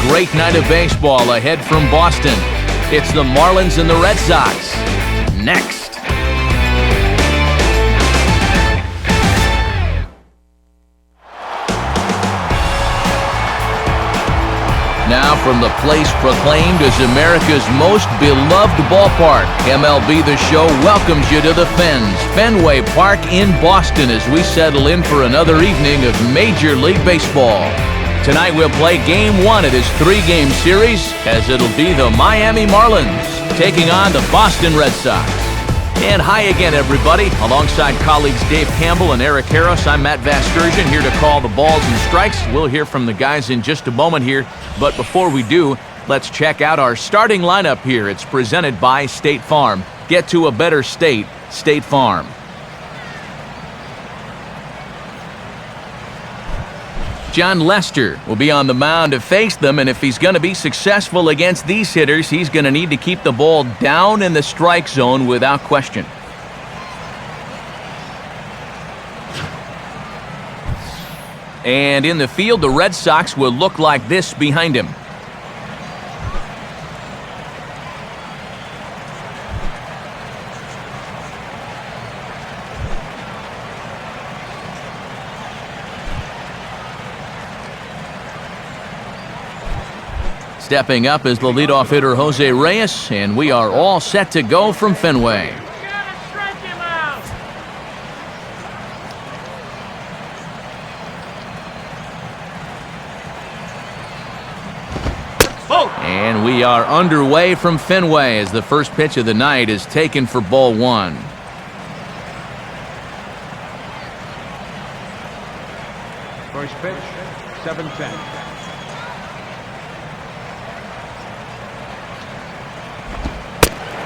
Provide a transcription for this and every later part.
great night of baseball ahead from Boston. It's the Marlins and the Red Sox. Next. Now from the place proclaimed as America's most beloved ballpark, MLB The Show welcomes you to the Fenway Park in Boston as we settle in for another evening of Major League Baseball. Tonight we'll play Game 1 of this 3-game series as it'll be the Miami Marlins taking on the Boston Red Sox. And hi again, everybody. Alongside colleagues Dave Campbell and Eric Harris, I'm Matt Vasgersian here to call the balls and strikes. We'll hear from the guys in just a moment here. But before we do, let's check out our starting lineup here. It's presented by State Farm. Get to a better state, State Farm. John Lester will be on the mound to face them, and if he's going to be successful against these hitters, he's going to need to keep the ball down in the strike zone without question. And in the field, the Red Sox will look like this behind him. Stepping up is the leadoff hitter Jose Reyes, and we are all set to go from Fenway. And we are underway from Fenway as the first pitch of the night is taken for ball 1. First pitch, 7-10.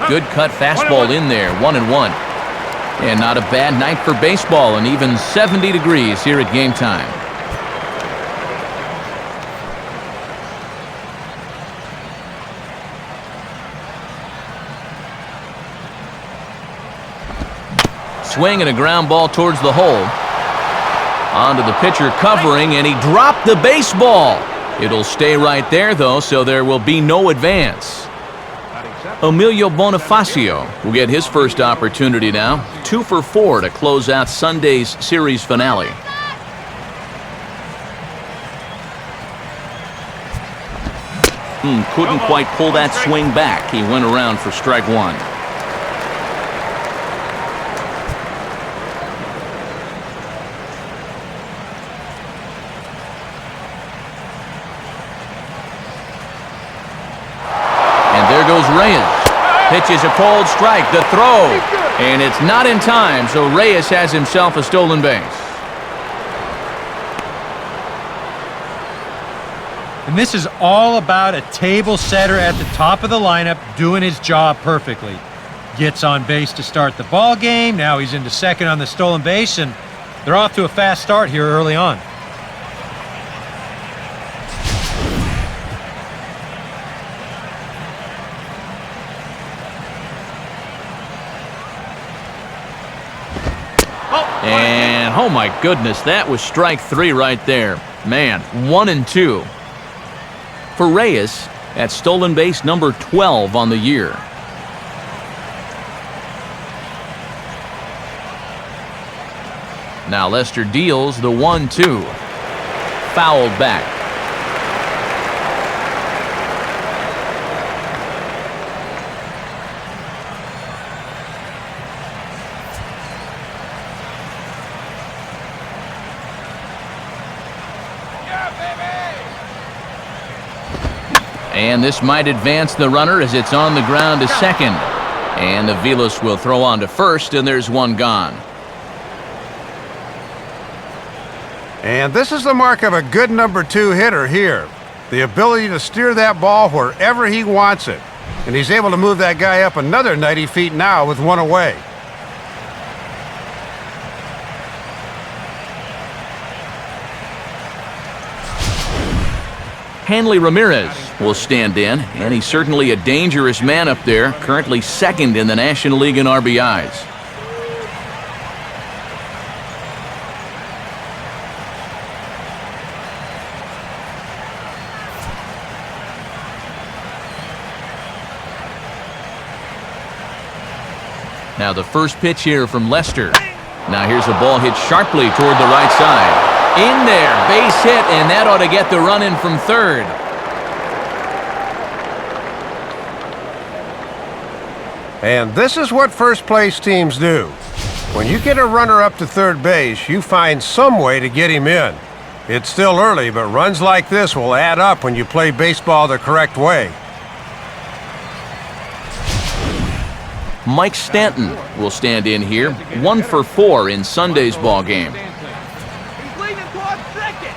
Good cut fastball in there, 1-1. And not a bad night for baseball, and even 70 degrees here at game time. Swing and a ground ball towards the hole. Onto the pitcher covering, and he dropped the baseball. It'll stay right there, though, so there will be no advance. Emilio Bonifacio will get his first opportunity now. 2 for 4 to close out Sunday's series finale. Couldn't quite pull that swing back. He went around for strike 1. Goes Reyes. Pitches a cold strike. The throw. And it's not in time, so Reyes has himself a stolen base. And this is all about a table setter at the top of the lineup doing his job perfectly. Gets on base to start the ball game. Now he's into second on the stolen base, and they're off to a fast start here early on. And oh my goodness, that was strike 3 right there. Man, 1-2. For Reyes, that's stolen base number 12 on the year. Now Lester deals the 1-2. Fouled back. And this might advance the runner as it's on the ground to second. And Aviles will throw on to first, and there's one gone. And this is the mark of a good number 2 hitter here. The ability to steer that ball wherever he wants it. And he's able to move that guy up another 90 feet now with 1 away. Hanley Ramirez will stand in, and he's certainly a dangerous man up there, currently second in the National League in RBIs. Now the first pitch here from Lester. Now here's a ball hit sharply toward the right side. In there, base hit, and that ought to get the run in from third. And this is what first-place teams do. When you get a runner up to third base, you find some way to get him in. It's still early, but runs like this will add up when you play baseball the correct way. Mike Stanton will stand in here, 1 for 4 in Sunday's ball game. He's leaning towards second.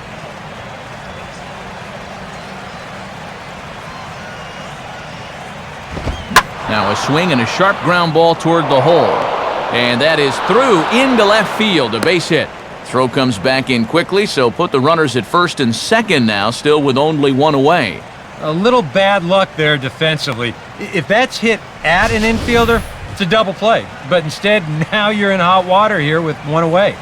Now a swing and a sharp ground ball toward the hole. And that is through into left field, a base hit. Throw comes back in quickly, so put the runners at first and second now, still with only one away. A little bad luck there defensively. If that's hit at an infielder, it's a double play. But instead, now you're in hot water here with one away.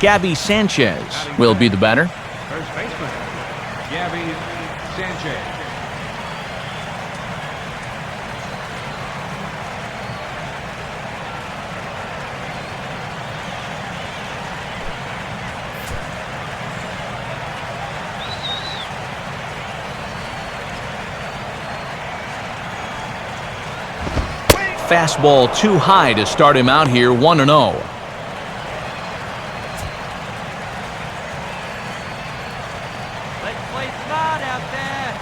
Gabby Sanchez will be the batter. First baseman, Gabby Sanchez. Fastball too high to start him out here, 1-0. Let's play smart out there.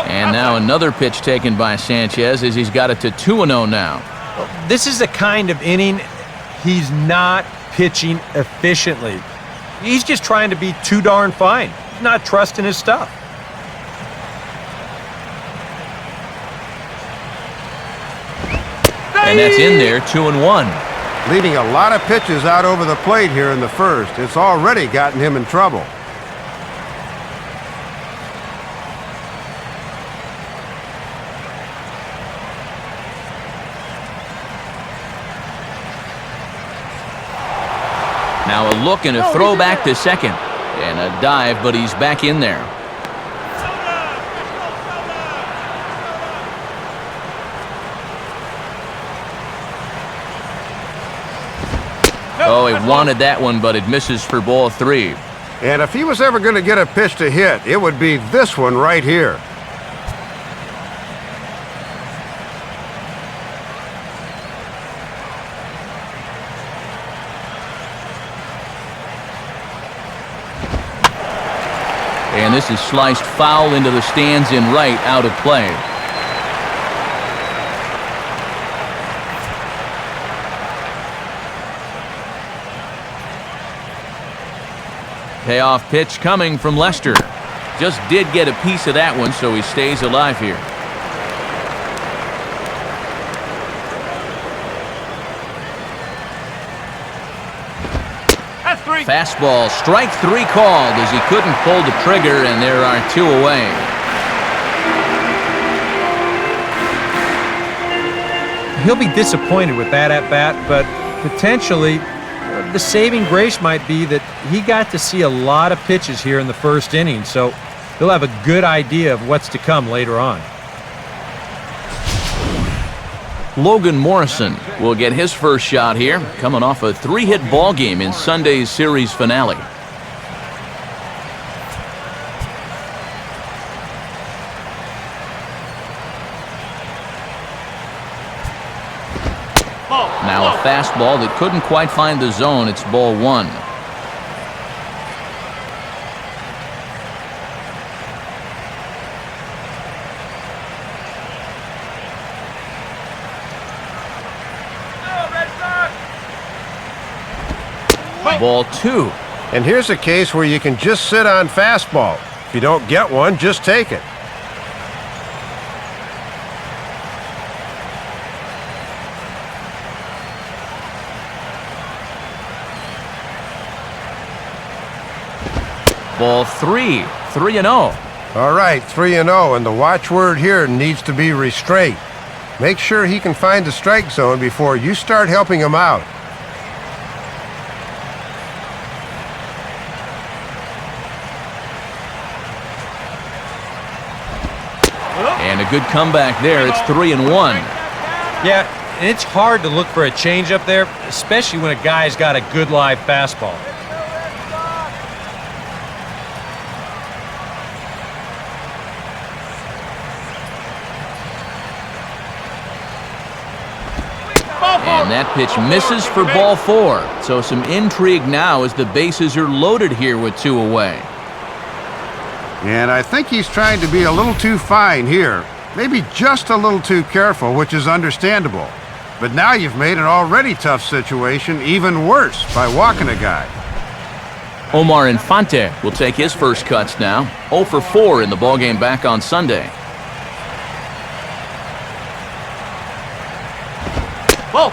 And now another pitch taken by Sanchez as he's got it to 2-0 now. This is the kind of inning he's not pitching efficiently. He's just trying to be too darn fine. He's not trusting his stuff. And that's in there, 2-1. Leaving a lot of pitches out over the plate here in the first. It's already gotten him in trouble. Now a look and a throw back to second. And a dive, but he's back in there. Oh, he wanted that one, but it misses for ball 3. And if he was ever going to get a pitch to hit, it would be this one right here. And this is sliced foul into the stands in right, out of play. Payoff pitch coming from Lester. Just did get a piece of that one, so he stays alive here. Fastball, strike 3 called as he couldn't pull the trigger, and there are 2 away. He'll be disappointed with that at-bat, but potentially the saving grace might be that he got to see a lot of pitches here in the first inning, so he'll have a good idea of what's to come later on. Logan Morrison will get his first shot here, coming off a 3-hit ball game in Sunday's series finale. Now a fastball that couldn't quite find the zone. It's ball 1. Ball 2. And here's a case where you can just sit on fastball. If you don't get one, just take it. Ball 3, 3-0. All right, 3-0, and the watchword here needs to be restraint. Make sure he can find the strike zone before you start helping him out. And a good comeback there. It's 3-1. Yeah, it's hard to look for a changeup there, especially when a guy's got a good live fastball. And that pitch misses for ball 4. So some intrigue now as the bases are loaded here with 2 away. And I think he's trying to be a little too fine here. Maybe just a little too careful, which is understandable. But now you've made an already tough situation even worse by walking a guy. Omar Infante will take his first cuts now. 0 for 4 in the ballgame back on Sunday.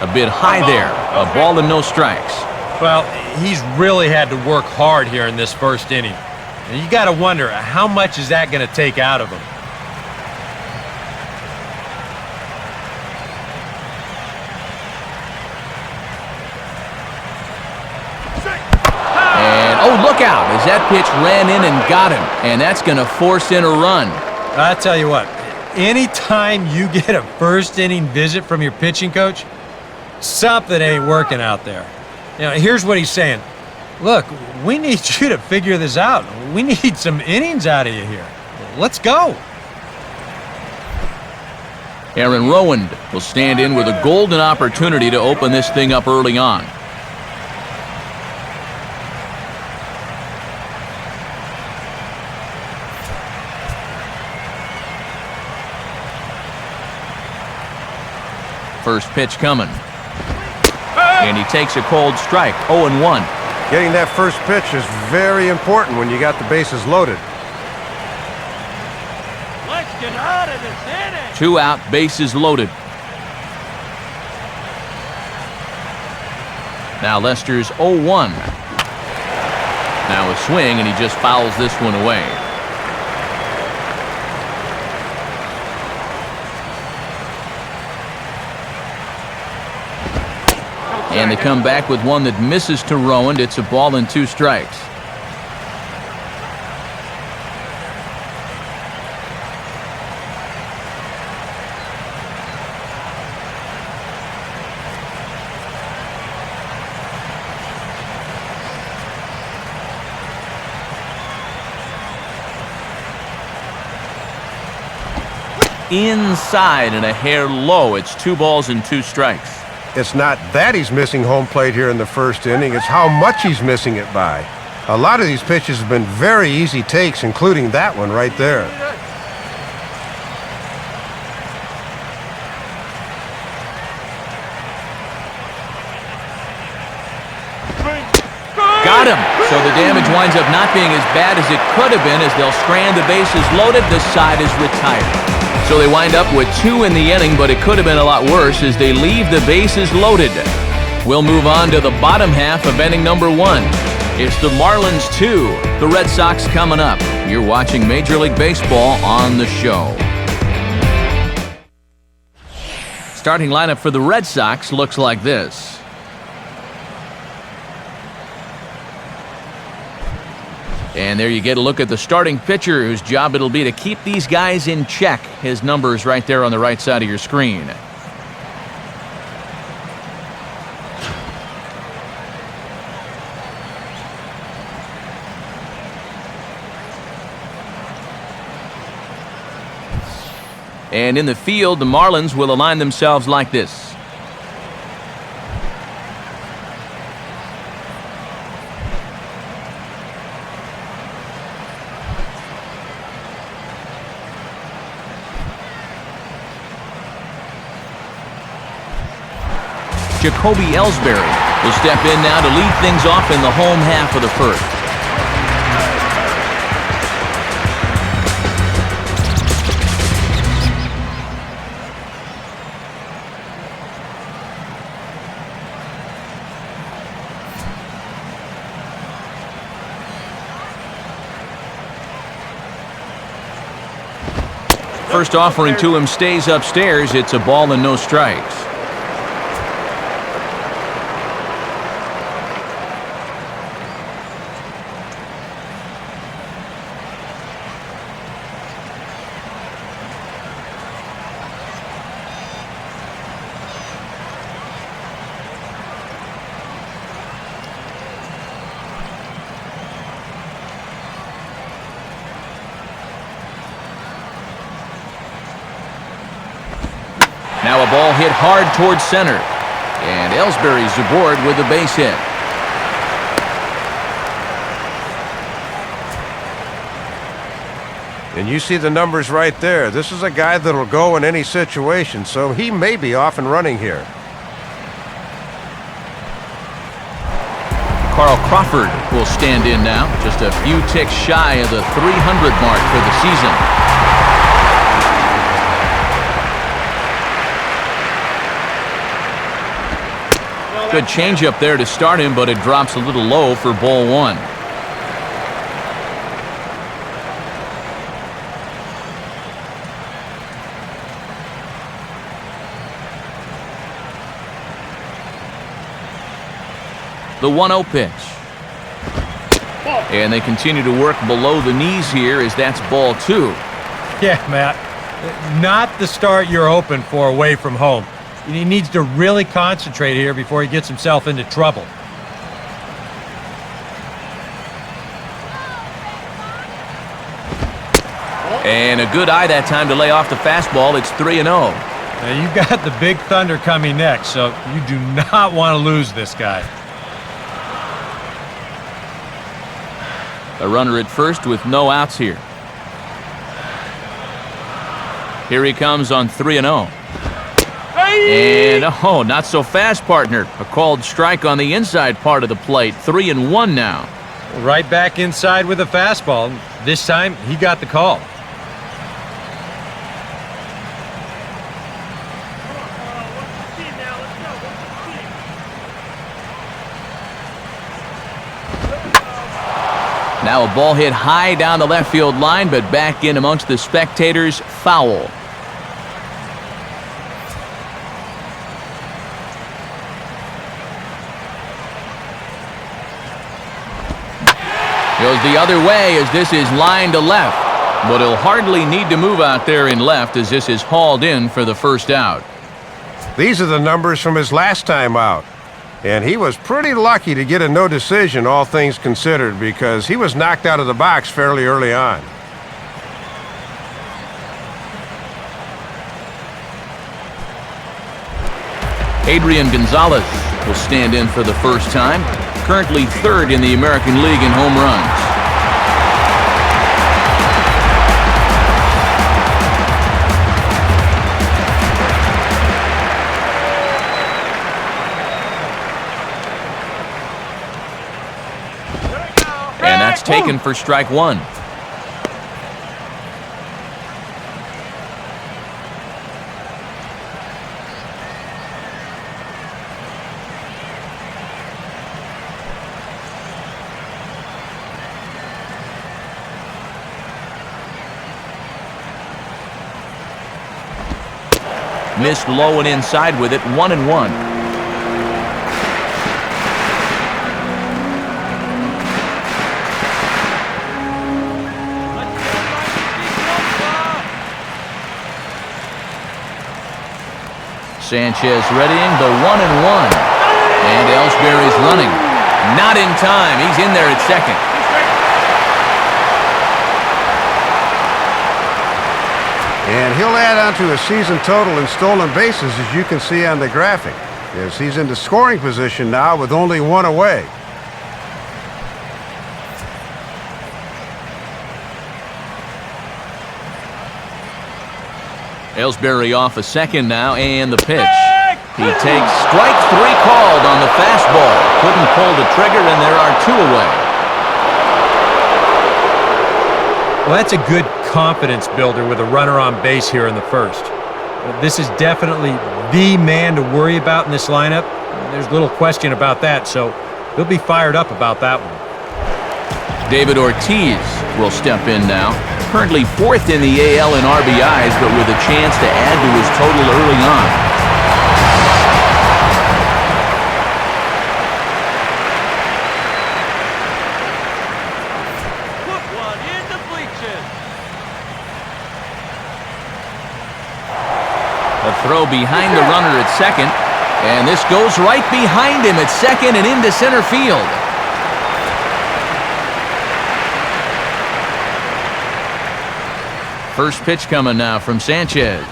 A bit high there. A ball and no strikes. Well, he's really had to work hard here in this first inning. And you got to wonder, how much is that going to take out of him? And, oh, look out, as that pitch ran in and got him. And that's going to force in a run. I tell you what, anytime you get a first inning visit from your pitching coach, something ain't working out there. You know, here's what he's saying. Look, we need you to figure this out. We need some innings out of you here. Let's go. Aaron Rowand will stand in with a golden opportunity to open this thing up early on. First pitch coming. And he takes a cold strike, 0-1. Getting that first pitch is very important when you got the bases loaded. Let's get out of this inning. 2 out, bases loaded. Now Lester's 0-1. Now a swing, and he just fouls this one away. And they come back with one that misses to Rowand. It's a ball and 2 strikes. Inside and a hair low. It's 2 balls and 2 strikes. It's not that he's missing home plate here in the first inning, it's how much he's missing it by. A lot of these pitches have been very easy takes, including that one right there. Got him. So the damage winds up not being as bad as it could have been as they'll strand the bases loaded. The side is retired. So they wind up with 2 in the inning, but it could have been a lot worse as they leave the bases loaded. We'll move on to the bottom half of inning number 1. It's the Marlins 2, the Red Sox coming up. You're watching Major League Baseball on the show. Starting lineup for the Red Sox looks like this. And there you get a look at the starting pitcher whose job it'll be to keep these guys in check. His number is right there on the right side of your screen. And in the field, the Marlins will align themselves like this. Jacoby Ellsbury will step in now to lead things off in the home half of the first. first offering to him stays upstairs. It's a ball and no strikes. Now a ball hit hard towards center. And Ellsbury's aboard with a base hit. And you see the numbers right there. This is a guy that'll go in any situation, so he may be off and running here. Carl Crawford will stand in now, just a few ticks shy of the 300 mark for the season. Good changeup there to start him, but it drops a little low for ball one. The 1-0 pitch. And they continue to work below the knees here as that's ball two. Yeah, Matt. Not the start you're hoping for away from home. He needs to really concentrate here before he gets himself into trouble. And a good eye that time to lay off the fastball. It's 3-0. Now, you've got the Big Thunder coming next, so you do not want to lose this guy. A runner at first with no outs here. Here he comes on 3-0. And, oh, not so fast, partner. A called strike on the inside part of the plate. 3-1 now. Right back inside with a fastball. This time, he got the call. Now a ball hit high down the left field line, but back in amongst the spectators. Foul. Goes the other way as this is lined to left. But he'll hardly need to move out there in left as this is hauled in for the first out. These are the numbers from his last time out. And he was pretty lucky to get a no decision, all things considered, because he was knocked out of the box fairly early on. Adrian Gonzalez will stand in for the first time. Currently third in the American League in home runs. And that's taken for strike one. Missed low and inside with it, 1-1. Sanchez readying the 1-1. And Ellsbury's running. Not in time. He's in there at second. And he'll add on to his season total in stolen bases, as you can see on the graphic, as he's into scoring position now with only one away. Ellsbury off a second now, and the pitch. He takes strike three called on the fastball. Couldn't pull the trigger, and there are two away. Well, that's a good confidence builder with a runner on base here in the first. This is definitely the man to worry about in this lineup. There's little question about that, so he'll be fired up about that one. David Ortiz will step in now. Currently 4th in the AL in RBIs, but with a chance to add to his total early on. A throw behind the runner at second, and this goes right behind him at second and into center field. First pitch coming now from Sanchez.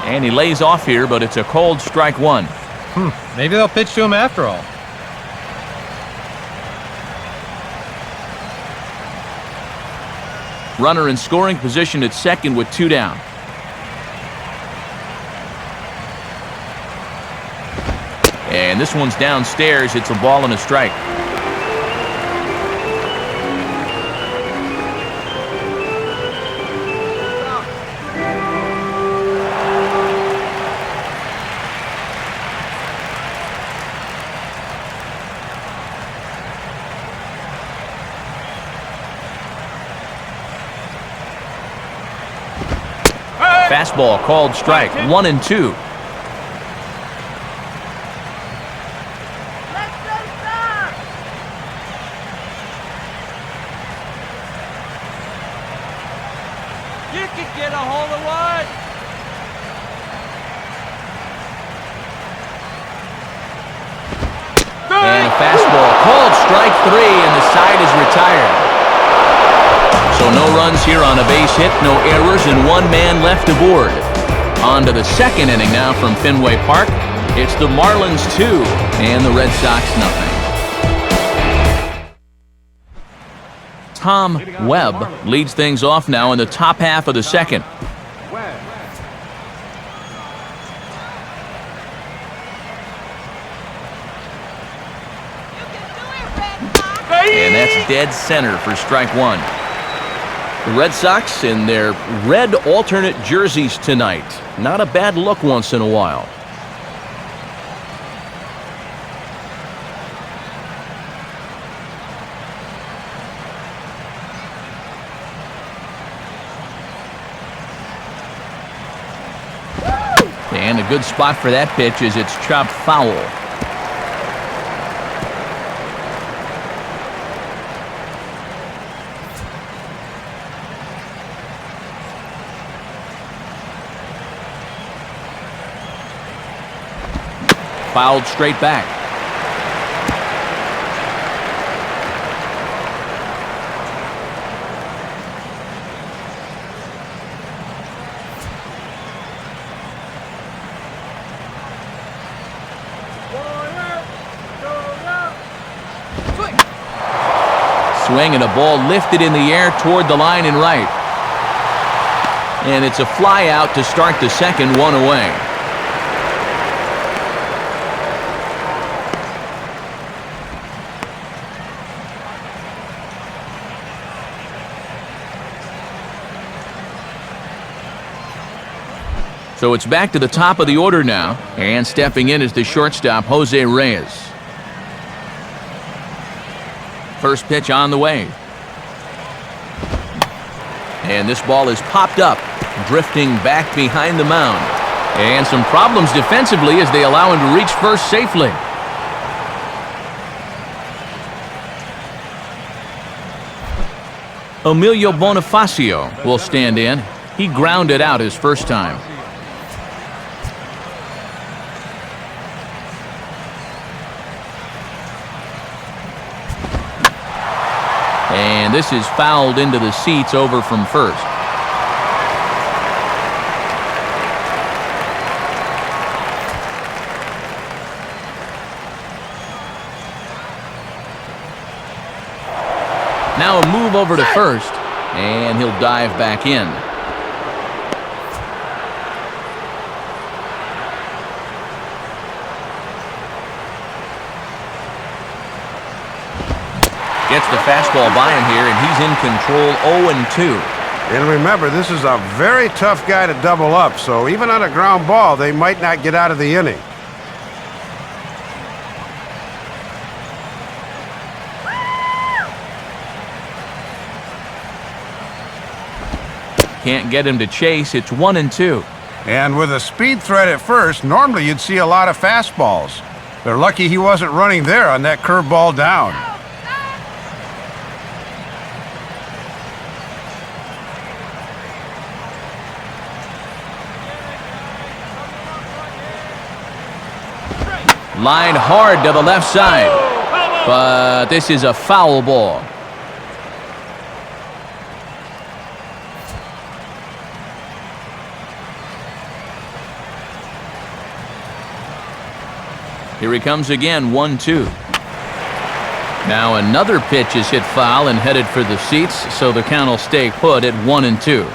And he lays off here, but it's a cold strike one. Maybe they'll pitch to him after all. Runner in scoring position at second with 2 down. And this one's downstairs. It's a ball and a strike. Fastball called strike. 1-2. You can get a hold of one. And a fastball called strike 3, and the side is retired. So no runs here on a base hit, no errors, and 1 man left aboard. On to the second inning now from Fenway Park. It's the Marlins 2 and the Red Sox nothing. Tom Webb leads things off now in the top half of the second. And that's dead center for strike 1. The Red Sox in their red alternate jerseys tonight. Not a bad look once in a while. And a good spot for that pitch as it's chopped foul. Fouled straight back. Swing and a ball lifted in the air toward the line and right. And it's a fly out to start the second, 1 away. So it's back to the top of the order now, and stepping in is the shortstop, Jose Reyes. First pitch on the way. And this ball is popped up, drifting back behind the mound. And some problems defensively as they allow him to reach first safely. Emilio Bonifacio will stand in. He grounded out his first time. And this is fouled into the seats over from first. Now a move over to first, and he'll dive back in. Gets the fastball by him here, and he's in control, 0-2. And remember, this is a very tough guy to double up, so even on a ground ball, they might not get out of the inning. Can't get him to chase. It's 1-2. And with a speed threat at first, normally you'd see a lot of fastballs. They're lucky he wasn't running there on that curveball down. Lined hard to the left side. But this is a foul ball. Here he comes again, 1-2. Now another pitch is hit foul and headed for the seats, so the count will stay put at 1-2.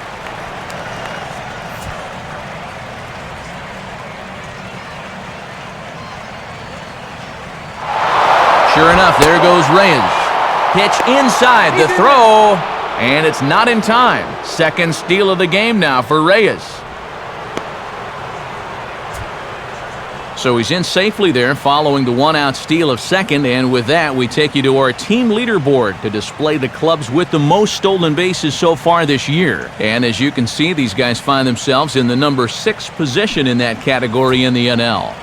Sure enough, there goes Reyes. Pitch inside, the throw, and it's not in time. Second steal of the game now for Reyes. So he's in safely there following the one-out steal of second, and with that we take you to our team leaderboard to display the clubs with the most stolen bases so far this year. And as you can see, these guys find themselves in the number 6 position in that category in the NL.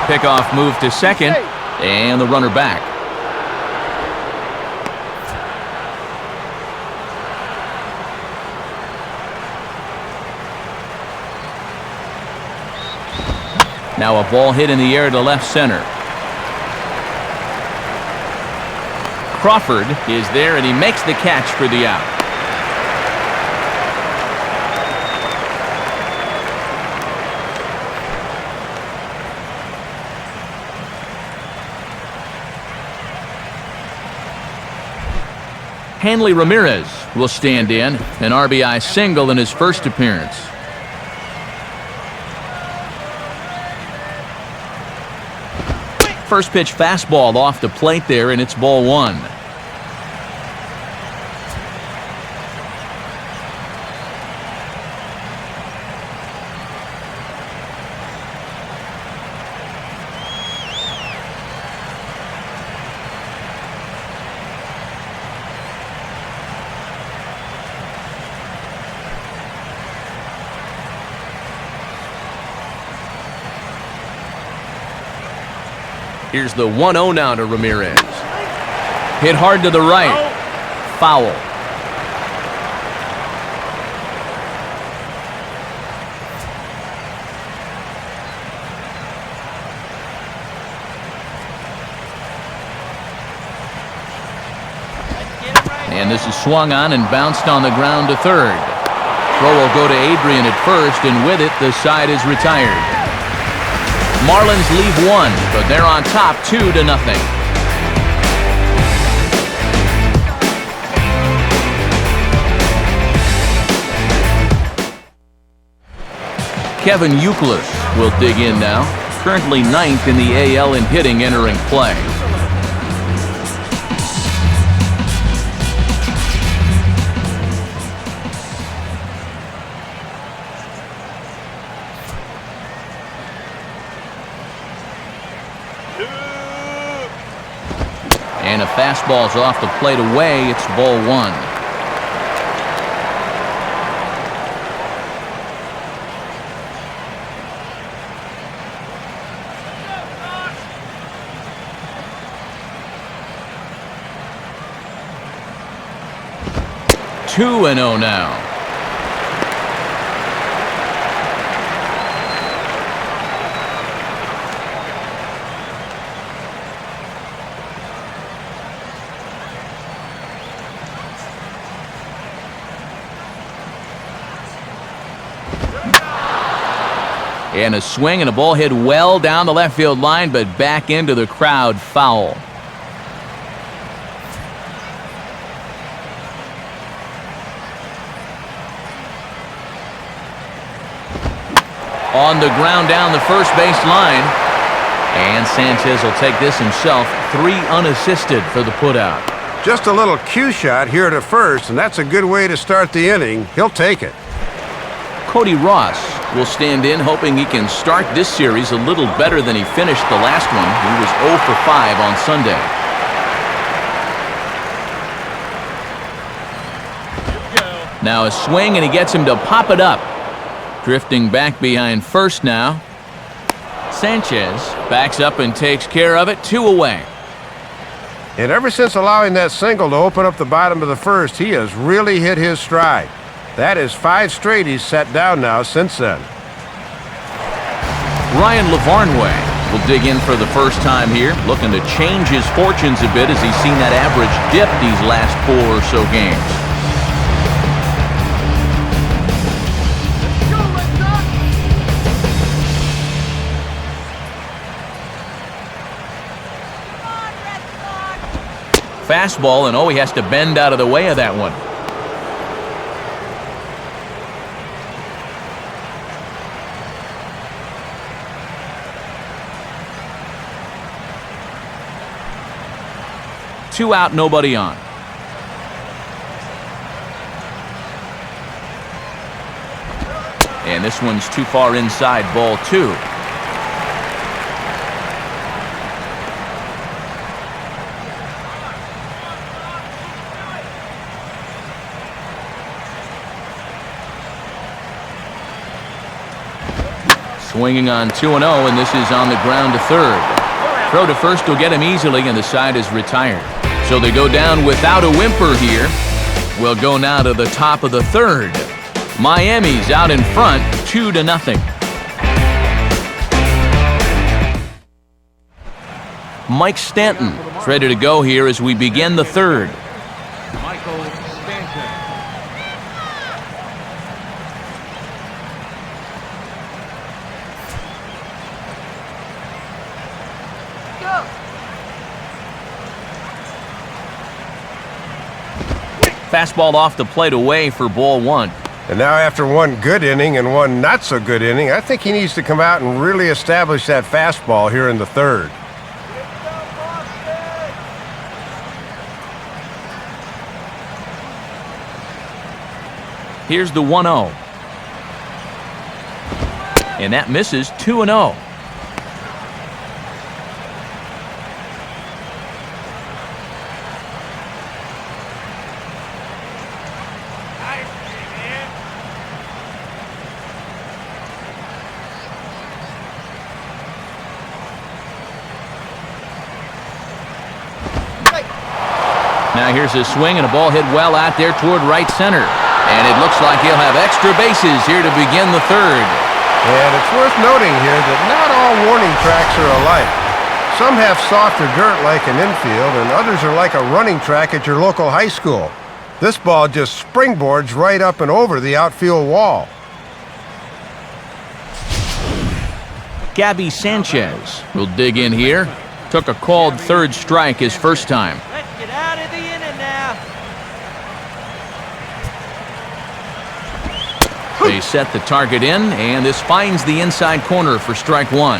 Pickoff move to second, and the runner back. Now a ball hit in the air to left center. Crawford is there, and he makes the catch for the out. Hanley Ramirez will stand in, an RBI single in his first appearance. First pitch fastball off the plate there, and it's ball 1. Here's the 1-0 now to Ramirez. Hit hard to the right. Foul. And this is swung on and bounced on the ground to third. Throw will go to Adrian at first, and with it, the side is retired. Marlins leave 1, but they're on top 2-0. Kevin Youkilis will dig in now, currently 9th in the AL in hitting entering play. And a fastball's off the plate away. It's ball 1. Two and 0 now. And a swing and a ball hit well down the left field line, but back into the crowd. Foul. On the ground down the first base line. And Sanchez will take this himself. 3 unassisted for the putout. Just a little cue shot here to first, and that's a good way to start the inning. He'll take it. Cody Ross will stand in, hoping he can start this series a little better than he finished the last one. He was 0 for 5 on Sunday. Now a swing, and he gets him to pop it up. Drifting back behind first now. Sanchez backs up and takes care of it. 2 away. And ever since allowing that single to open up the bottom of the first, he has really hit his stride. That is 5 straight he's set down now since then. Ryan Lavarnway will dig in for the first time here, looking to change his fortunes a bit as he's seen that average dip these last 4 or so games. Fastball, and he has to bend out of the way of that one. Two out, nobody on. And this one's too far inside, ball 2. Swinging on 2-0, and this is on the ground to third. Throw to first will get him easily, and the side is retired. So they go down without a whimper here. We'll go now to the top of the third. Miami's out in front, 2-0. Mike Stanton is ready to go here as we begin the third. Fastball off the plate away for ball 1. And now after one good inning and one not so good inning, I think he needs to come out and really establish that fastball here in the third. Here's the 1-0. And that misses. 2-0. Now here's a swing, and a ball hit well out there toward right center. And it looks like he'll have extra bases here to begin the third. And it's worth noting here that not all warning tracks are alike. Some have softer dirt like an infield, and others are like a running track at your local high school. This ball just springboards right up and over the outfield wall. Gabby Sanchez will dig in here. Took a called third strike his first time. Let's get out of the inning now. They set the target in, and this finds the inside corner for strike 1.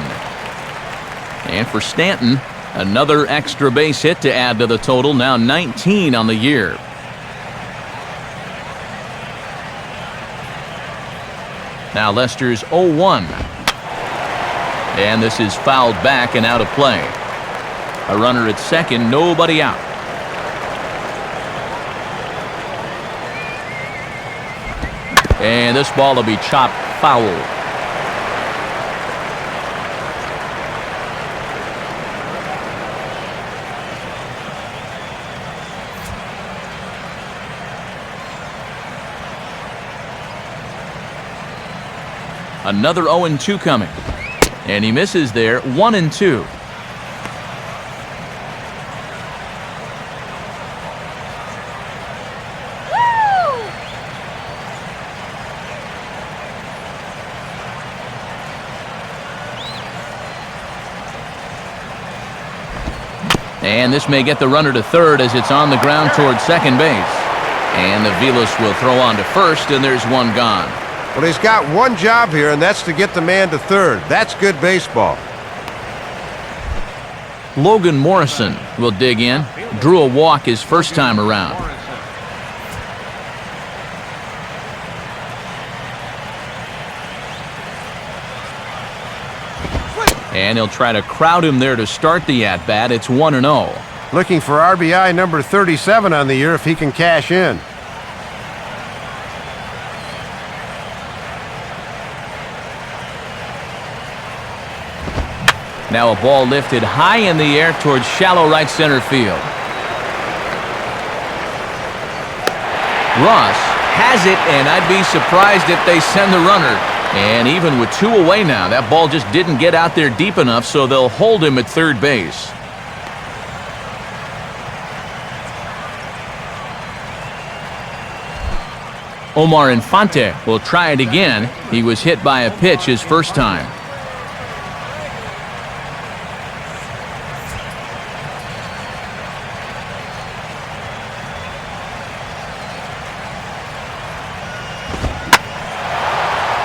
And for Stanton, another extra base hit to add to the total, now 19 on the year. Now Lester's 0-1. And this is fouled back and out of play. A runner at second, nobody out. And this ball will be chopped foul. Another 0-2 coming. And he misses there, 1-2. And this may get the runner to third as it's on the ground towards second base. And the Vilas will throw on to first, and there's one gone. Well, he's got one job here, and that's to get the man to third. That's good baseball. Logan Morrison will dig in. Drew a walk his first time around. And he'll try to crowd him there to start the at-bat. It's 1-0. Looking for RBI number 37 on the year if he can cash in. Now a ball lifted high in the air towards shallow right center field. Ross has it, and I'd be surprised if they send the runner. And even with 2 away now, that ball just didn't get out there deep enough, so they'll hold him at third base. Omar Infante will try it again. He was hit by a pitch his first time.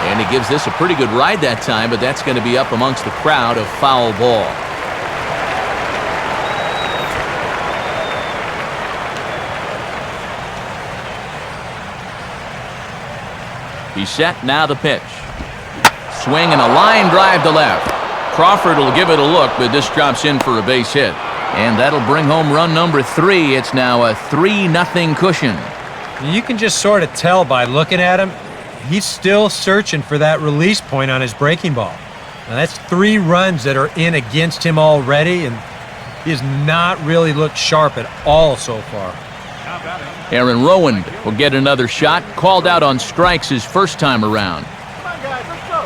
And he gives this a pretty good ride that time, but that's going to be up amongst the crowd, a foul ball. He's set, now the pitch. Swing and a line drive to left. Crawford will give it a look, but this drops in for a base hit. And that'll bring home run number 3. It's now a 3-0 cushion. You can just sort of tell by looking at him, he's still searching for that release point on his breaking ball. Now that's 3 runs that are in against him already, and he has not really looked sharp at all so far. Aaron Rowand will get another shot, called out on strikes his first time around. Come on, guys, let's go.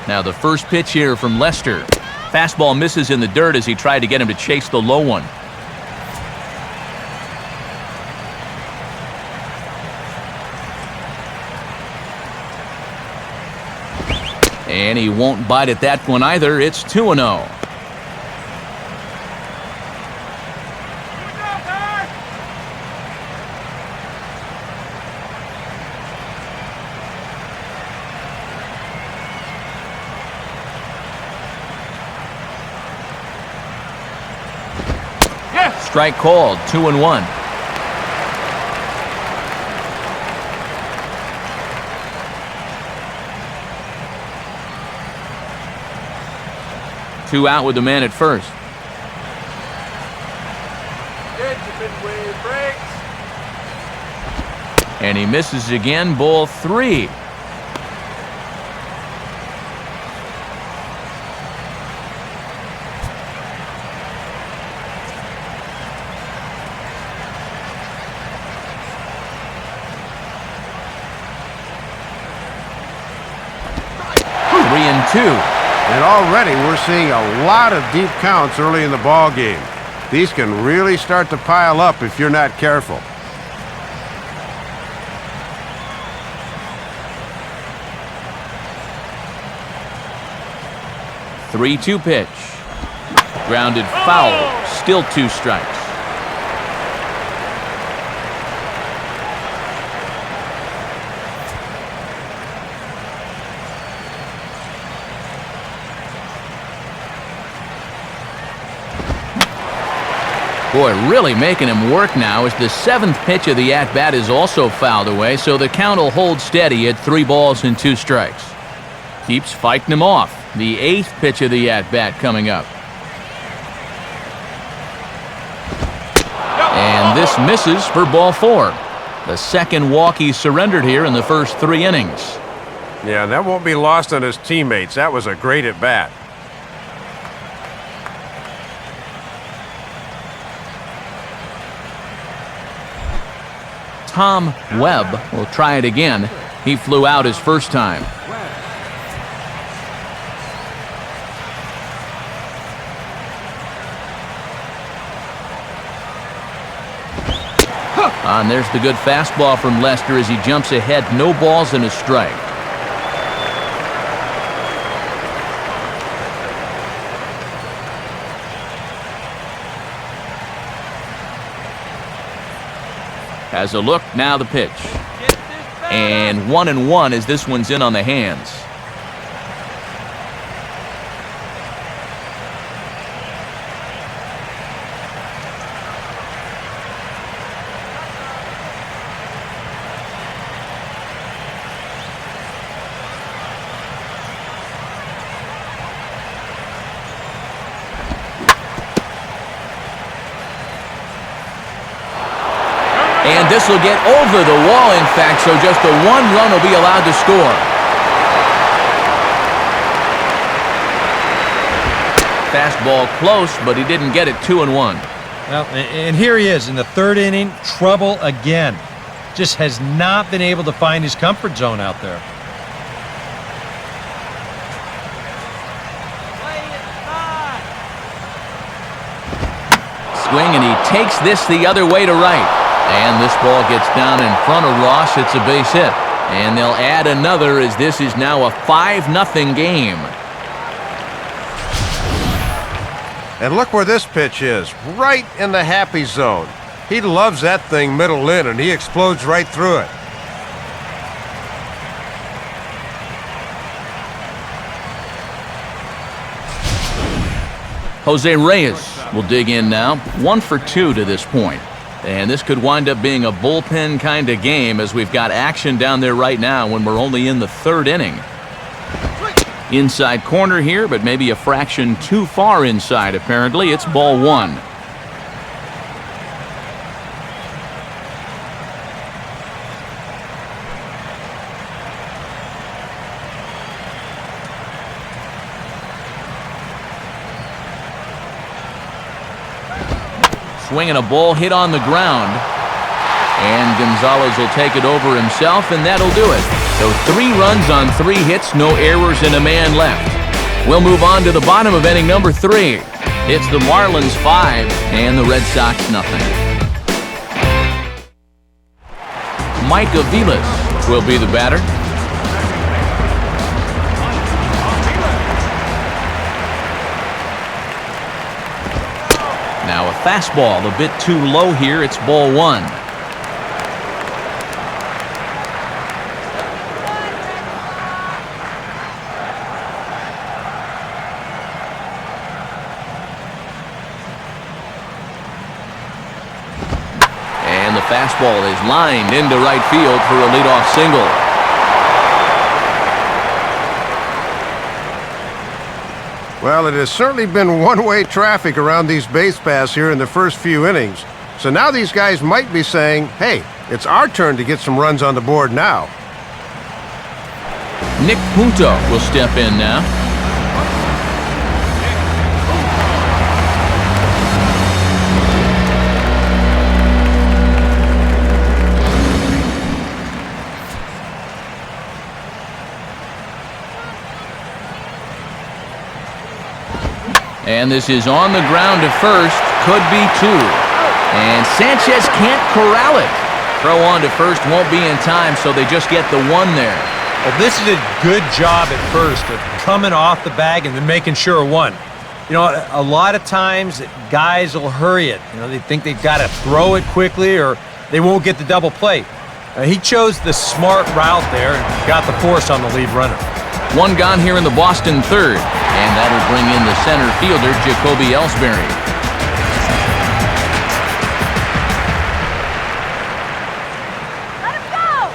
Now the first pitch here from Lester. Fastball misses in the dirt as he tried to get him to chase the low one. And he won't bite at that one either. It's 2-0. Strike called, 2-1. Two out with the man at first. And he misses again, ball 3. And already we're seeing a lot of deep counts early in the ball game. These can really start to pile up if you're not careful. 3-2 pitch. Grounded foul. Still 2 strikes. Boy, really making him work now as the 7th pitch of the at-bat is also fouled away, so the count will hold steady at 3 balls and 2 strikes. Keeps fighting him off. The 8th pitch of the at-bat coming up. And this misses for ball 4. The second walk he surrendered here in the first 3 innings. Yeah, that won't be lost on his teammates. That was a great at-bat. Tom Webb will try it again. He flew out his first time. And there's the good fastball from Lester as he jumps ahead. No balls and a strike. Has a look, now the pitch. And 1-1 as this one's in on the hands. And this will get over the wall, in fact, so just the 1 run will be allowed to score. fastball close, but he didn't get it. 2-1. Well, and here he is in the third inning, trouble again. Just has not been able to find his comfort zone out there. Swing, and he takes this the other way to right. And this ball gets down in front of Ross. It's a base hit. And they'll add another as this is now a 5-0 game. And look where this pitch is, right in the happy zone. He loves that thing middle in, and he explodes right through it. Jose Reyes will dig in now. 1 for 2 to this point. And this could wind up being a bullpen kind of game as we've got action down there right now when we're only in the third inning. Inside corner here, but maybe a fraction too far inside apparently. It's ball 1. Swinging a ball hit on the ground. And Gonzalez will take it over himself, and that'll do it. So 3 runs on 3 hits, no errors, and a man left. We'll move on to the bottom of inning number 3. It's the Marlins 5 and the Red Sox nothing. Mike Aviles will be the batter. Now a fastball a bit too low here. It's ball 1. And the fastball is lined into right field for a leadoff single. Well, it has certainly been one-way traffic around these base paths here in the first few innings. So now these guys might be saying, hey, it's our turn to get some runs on the board now. Nick Punto will step in now. And this is on the ground to first. Could be 2. And Sanchez can't corral it. Throw on to first won't be in time, so they just get the 1 there. Well, this is a good job at first of coming off the bag and then making sure 1. You know, a lot of times guys will hurry it. You know, they think they've got to throw it quickly or they won't get the double play. He chose the smart route there and got the force on the lead runner. 1 gone here in the Boston third, and that'll bring in the center fielder, Jacoby Ellsbury. Let him go!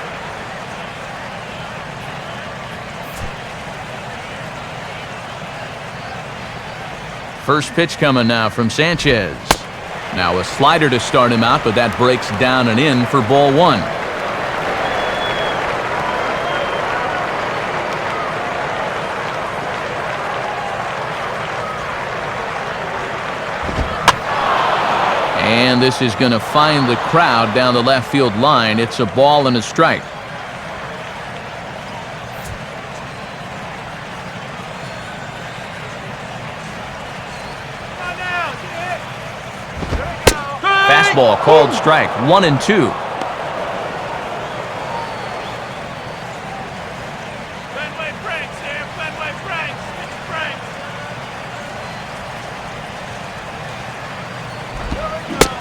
First pitch coming now from Sanchez. Now a slider to start him out, but that breaks down and in for ball 1. And this is going to find the crowd down the left field line. It's a ball and a strike. Fastball called strike. 1-2.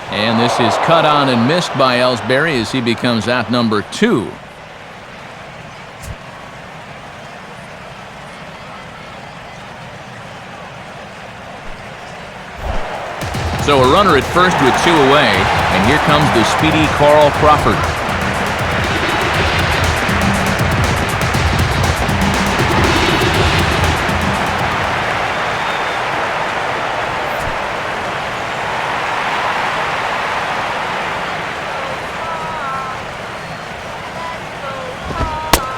And this is cut on and missed by Ellsbury as he becomes out number 2. So a runner at first with 2 away, and here comes the speedy Carl Crawford.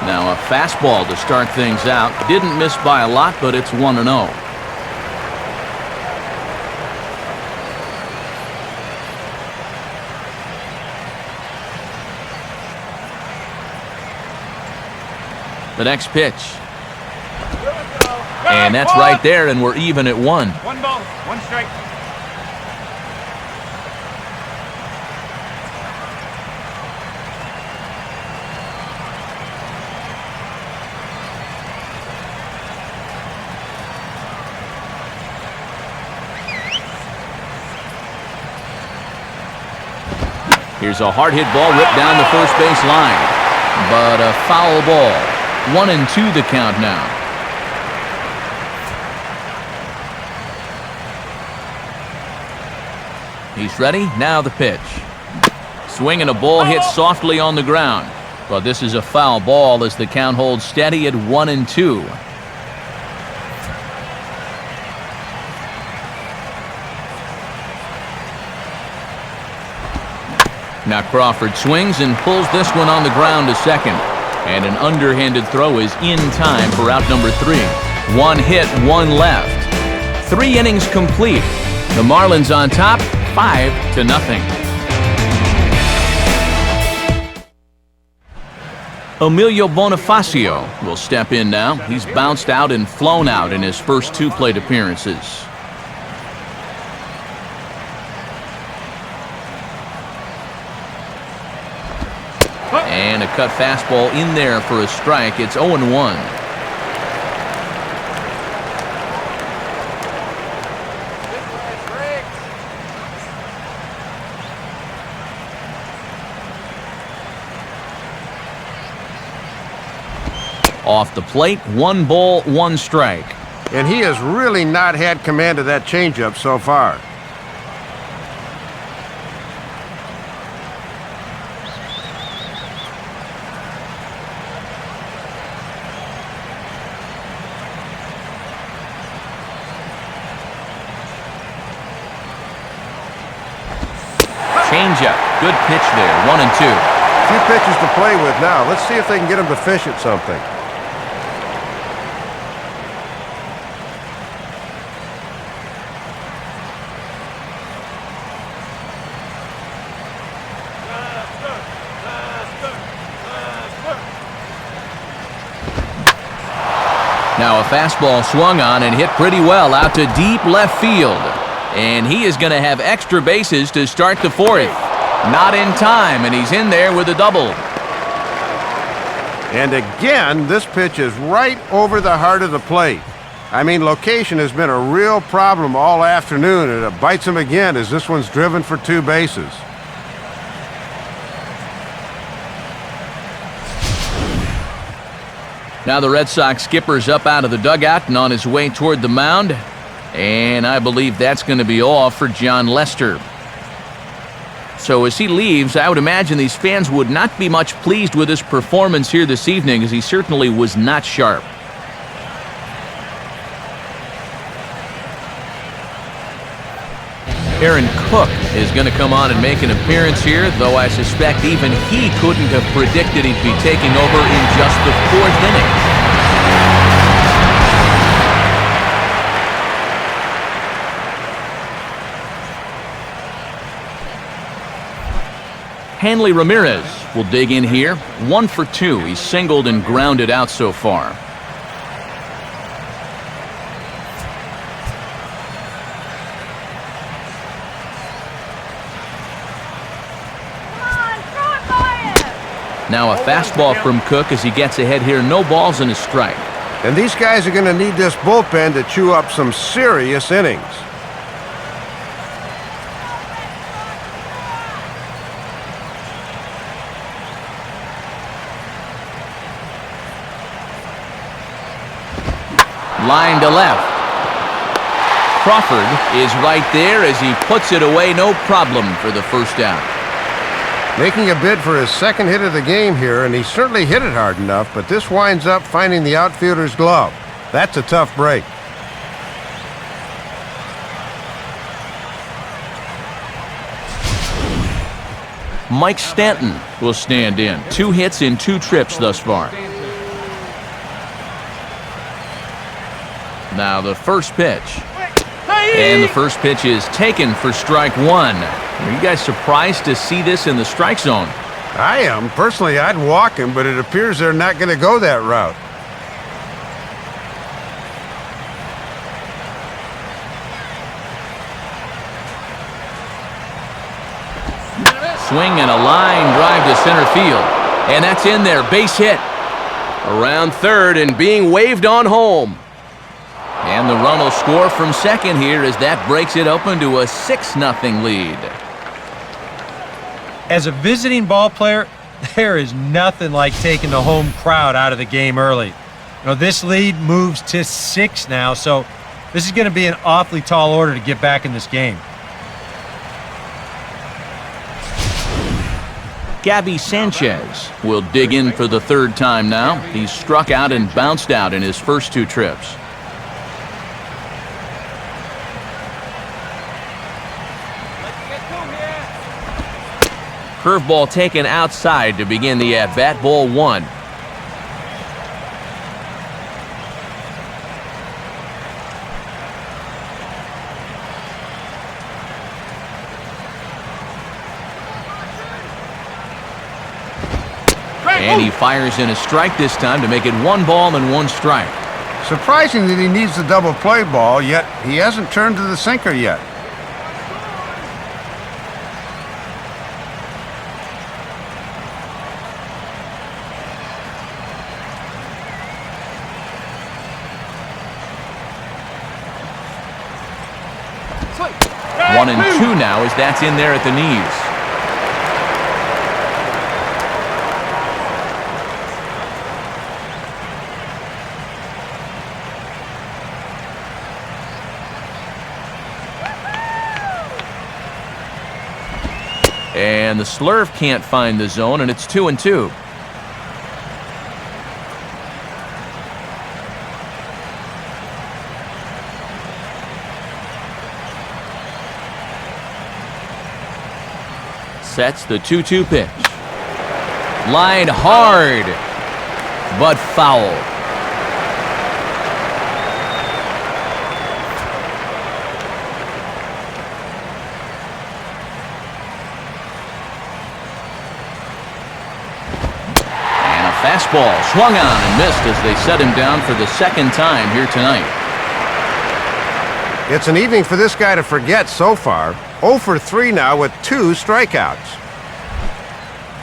Now a fastball to start things out. Didn't miss by a lot, but it's 1-0. The next pitch. And that's right there, and we're even at 1. 1 ball, 1 strike. Here's a hard hit ball ripped down the first base line. But a foul ball. 1-2 the count now. He's ready. Now the pitch. Swing and a ball hit softly on the ground. But this is a foul ball as the count holds steady at 1-2. Now Crawford swings and pulls this one on the ground to second. And an underhanded throw is in time for out number 3. 1 hit, 1 left. 3 innings complete. The Marlins on top, 5-0. Emilio Bonifacio will step in now. He's bounced out and flown out in his first 2 plate appearances. And a cut fastball in there for a strike. It's 0-1. Off the plate, 1 ball, 1 strike. And he has really not had command of that changeup so far. Changeup. Good pitch there. 1-2. Few pitches to play with now. Let's see if they can get him to fish at something. Now a fastball swung on and hit pretty well out to deep left field. And he is going to have extra bases to start the 4th. Not in time, and he's in there with a double. And again, this pitch is right over the heart of the plate. I mean, location has been a real problem all afternoon, and it bites him again as this one's driven for 2 bases. Now the Red Sox skipper's up out of the dugout and on his way toward the mound. And I believe that's going to be all for John Lester. So as he leaves, I would imagine these fans would not be much pleased with his performance here this evening, as he certainly was not sharp. Aaron Cook is going to come on and make an appearance here, though I suspect even he couldn't have predicted he'd be taking over in just the 4th inning. Hanley Ramirez will dig in here. 1 for 2. He's singled and grounded out so far. Now a fastball from Cook as he gets ahead here. No balls and a strike. And these guys are going to need this bullpen to chew up some serious innings. Line to left. Crawford is right there as he puts it away, no problem for the first out. Making a bid for his 2nd hit of the game here, and he certainly hit it hard enough, but this winds up finding the outfielder's glove. That's a tough break. Mike Stanton will stand in. 2 hits in 2 trips thus far. Now the first pitch. And the first pitch is taken for strike 1. Are you guys surprised to see this in the strike zone? I am. Personally, I'd walk him, but it appears they're not going to go that route. swing and a line drive to center field. And that's in there. Base hit. Around third and being waved on home. And the run will score from second here as that breaks it open to a 6-0 lead. As a visiting ball player, there is nothing like taking the home crowd out of the game early. This lead moves to 6 now, so this is going to be an awfully tall order to get back in this game. Gabby Sanchez will dig in for the third time now. He's struck out and bounced out in his first 2 trips. Curveball taken outside to begin the at-bat. Ball 1. And he fires in a strike this time to make it 1 ball and 1 strike. Surprising that he needs the double play ball, yet he hasn't turned to the sinker yet. One and 2 now as that's in there at the knees. And the slurve can't find the zone, and it's 2 and 2. Sets the 2-2 pitch. Line hard, but foul. Fastball swung on and missed as they set him down for the second time here tonight. It's an evening for this guy to forget so far. 0 for 3 now with 2 strikeouts.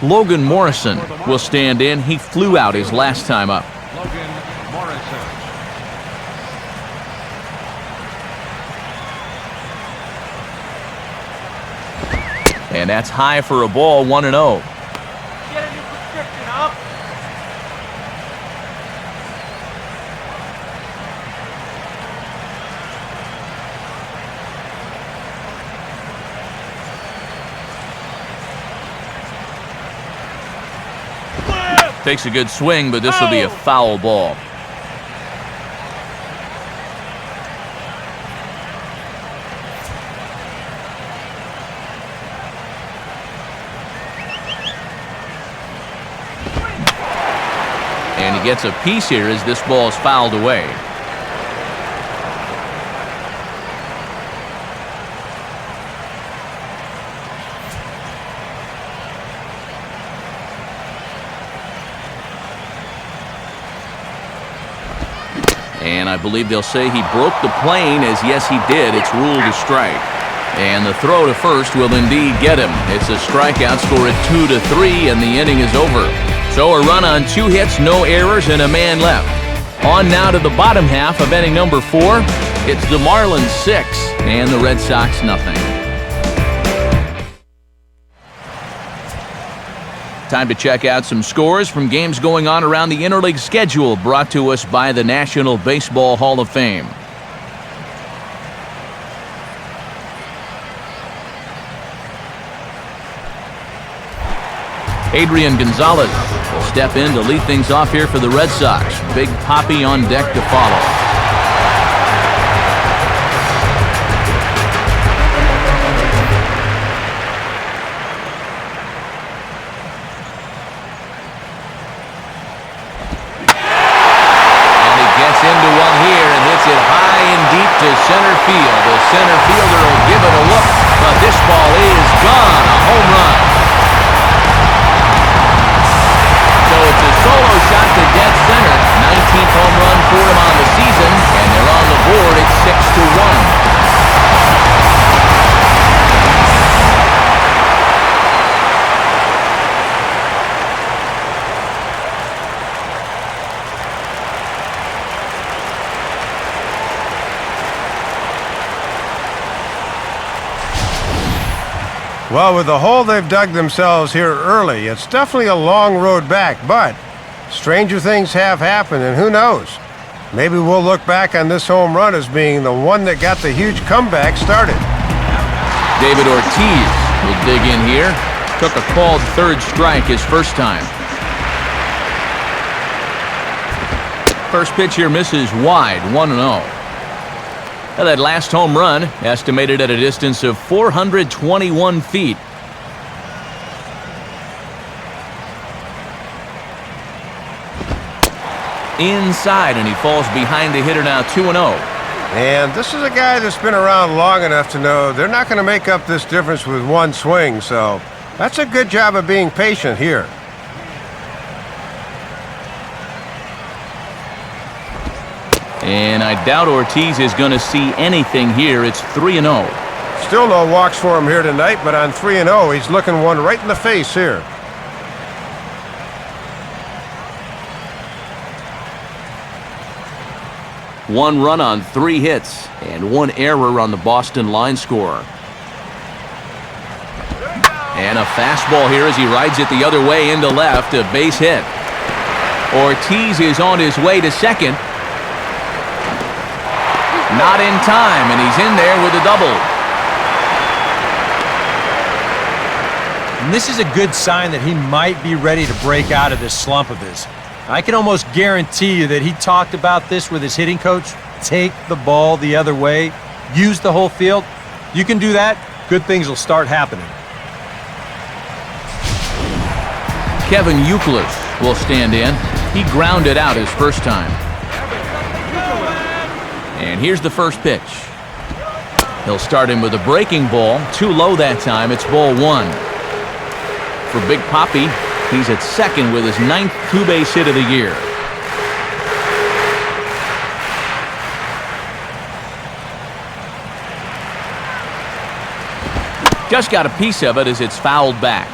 Logan Morrison will stand in. He flew out his last time up. Logan Morrison. And that's high for a ball, 1-0. Get a new prescription, up. Takes a good swing, but this will be a foul ball. And he gets a piece here as this ball is fouled away. And I believe they'll say he broke the plane, as yes he did. It's ruled a strike. And the throw to first will indeed get him. It's a strikeout, score at 2-3, and the inning is over. So a run on 2 hits, no errors, and a man left. On now to the bottom half of inning number 4. It's the Marlins 6 and the Red Sox nothing. Time to check out some scores from games going on around the interleague schedule, brought to us by the National Baseball Hall of Fame. Adrian Gonzalez will step in to lead things off here for the Red Sox. Big Poppy on deck to follow. Into one here and hits it high and deep to center field. The center fielder will give it a look, but this ball is gone. A home run. So it's a solo shot to dead center. 19th home run for him on the season, and they're on the board at 6-1. Well, with the hole they've dug themselves here early, it's definitely a long road back, but stranger things have happened, and who knows? Maybe we'll look back on this home run as being the one that got the huge comeback started. David Ortiz will dig in here. Took a called third strike his first time. First pitch here misses wide, 1-0. Now that last home run, estimated at a distance of 421 feet. Inside, and he falls behind the hitter now, 2-0. And this is a guy that's been around long enough to know they're not going to make up this difference with one swing, so that's a good job of being patient here. And I doubt Ortiz is going to see anything here. It's 3-0. Still no walks for him here tonight, but on 3-0, he's looking one right in the face here. One run on 3 hits and 1 error on the Boston line score. And a fastball here as he rides it the other way into left, a base hit. Ortiz is on his way to second. Not in time, and he's in there with a double. And this is a good sign that he might be ready to break out of this slump of his. I can almost guarantee you that he talked about this with his hitting coach. Take the ball the other way. Use the whole field. You can do that, good things will start happening. Kevin Youkilis will stand in. He grounded out his first time. And here's the first pitch. He'll start him with a breaking ball. Too low that time. It's ball 1. For Big Papi, he's at second with his 9th two-base hit of the year. Just got a piece of it as it's fouled back.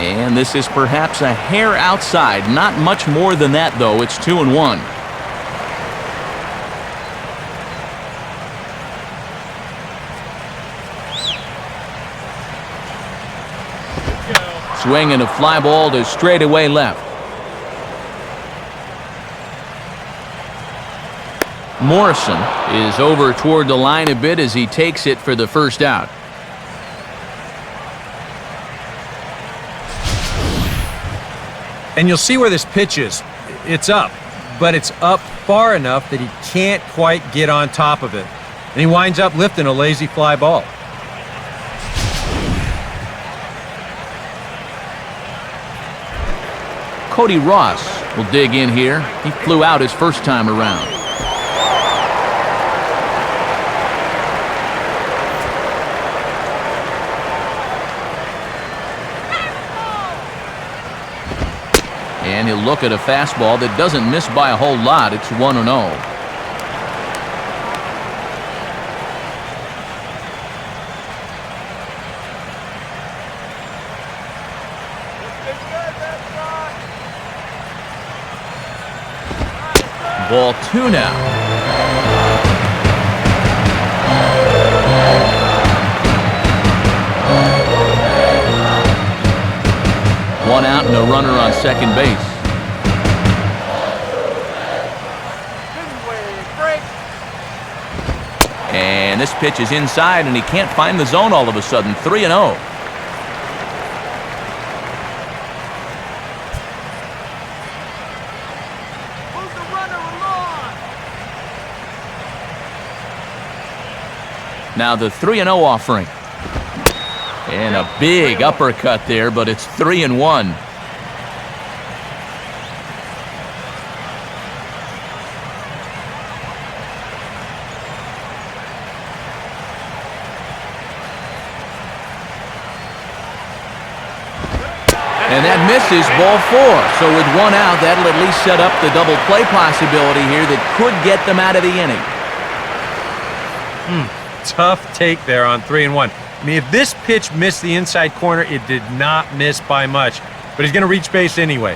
And this is perhaps a hair outside. Not much more than that, though. It's 2-1. Swing and a fly ball to straightaway left. Morrison is over toward the line a bit as he takes it for the first out. And you'll see where this pitch is. It's up, but it's up far enough that he can't quite get on top of it. And he winds up lifting a lazy fly ball. Cody Ross will dig in here. He flew out his first time around. And he'll look at a fastball that doesn't miss by a whole lot. It's 1-0. Ball 2 now. One out and a runner on second base. And this pitch is inside, and he can't find the zone all of a sudden. 3-0. Now the 3-0 offering. And a big uppercut there, but it's 3-1. And that misses, ball 4. So with 1 out, that'll at least set up the double play possibility here that could get them out of the inning. Tough take there on 3-1. I mean, if this pitch missed the inside corner, it did not miss by much. But he's going to reach base anyway.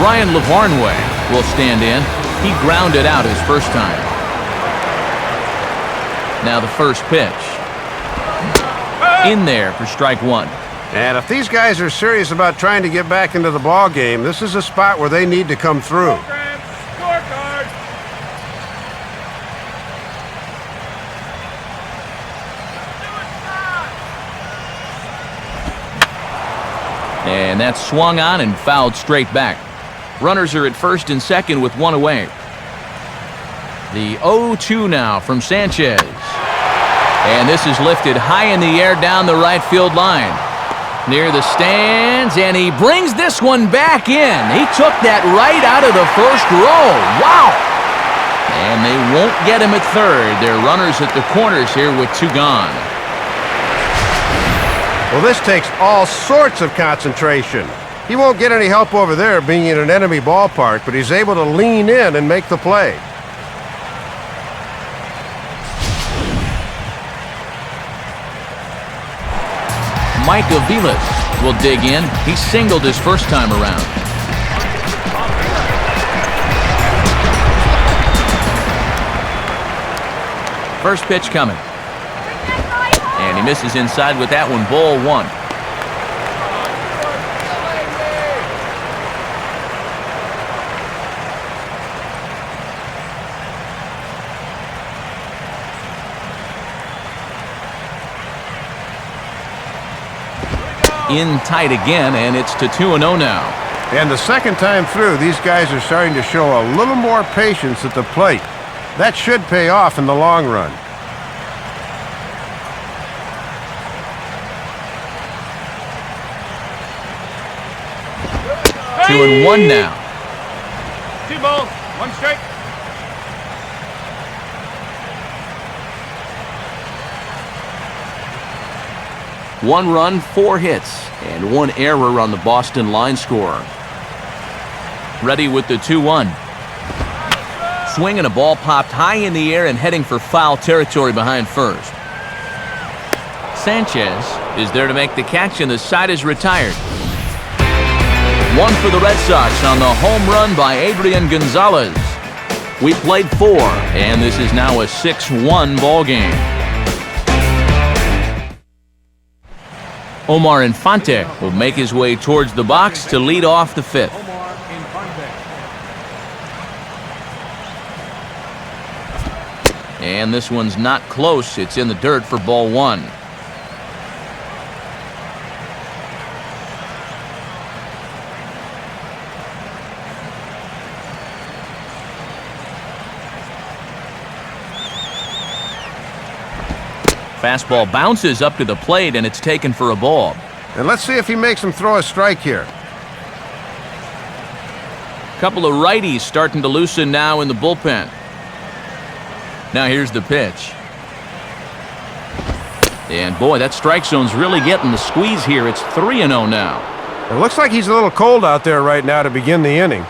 Ryan Lavarnway will stand in. He grounded out his first time. Now the first pitch. In there for strike one. And if these guys are serious about trying to get back into the ball game, this is a spot where they need to come through. Scorecard. And that's swung on and fouled straight back. Runners are at first and second with one away. The 0-2 now from Sanchez. And this is lifted high in the air down the right field line. Near the stands, and he brings this one back in. He took that right out of the first row. Wow! And they won't get him at third. They're runners at the corners here with two gone. Well, this takes all sorts of concentration. He won't get any help over there being in an enemy ballpark, but he's able to lean in and make the play. Mike Aviles will dig in. He singled his first time around. First pitch coming. And he misses inside with that one. Ball one. In tight again, and it's to 2-0 now. And the second time through, these guys are starting to show a little more patience at the plate. That should pay off in the long run. 2-1 now. 2 balls, 1 strike. One run, 4 hits, and 1 error on the Boston line score. Ready with the 2-1. Swing and a ball popped high in the air and heading for foul territory behind first. Sanchez is there to make the catch, and the side is retired. 1 for the Red Sox on the home run by Adrian Gonzalez. We played 4, and this is now a 6-1 ball game. Omar Infante will make his way towards the box to lead off the 5th. And this one's not close. It's in the dirt for ball 1. Fastball bounces up to the plate, and it's taken for a ball. And let's see if he makes him throw a strike here. Couple of righties starting to loosen now in the bullpen. Now here's the pitch. And boy, that strike zone's really getting the squeeze here. It's 3-0 now. It looks like he's a little cold out there right now to begin the inning.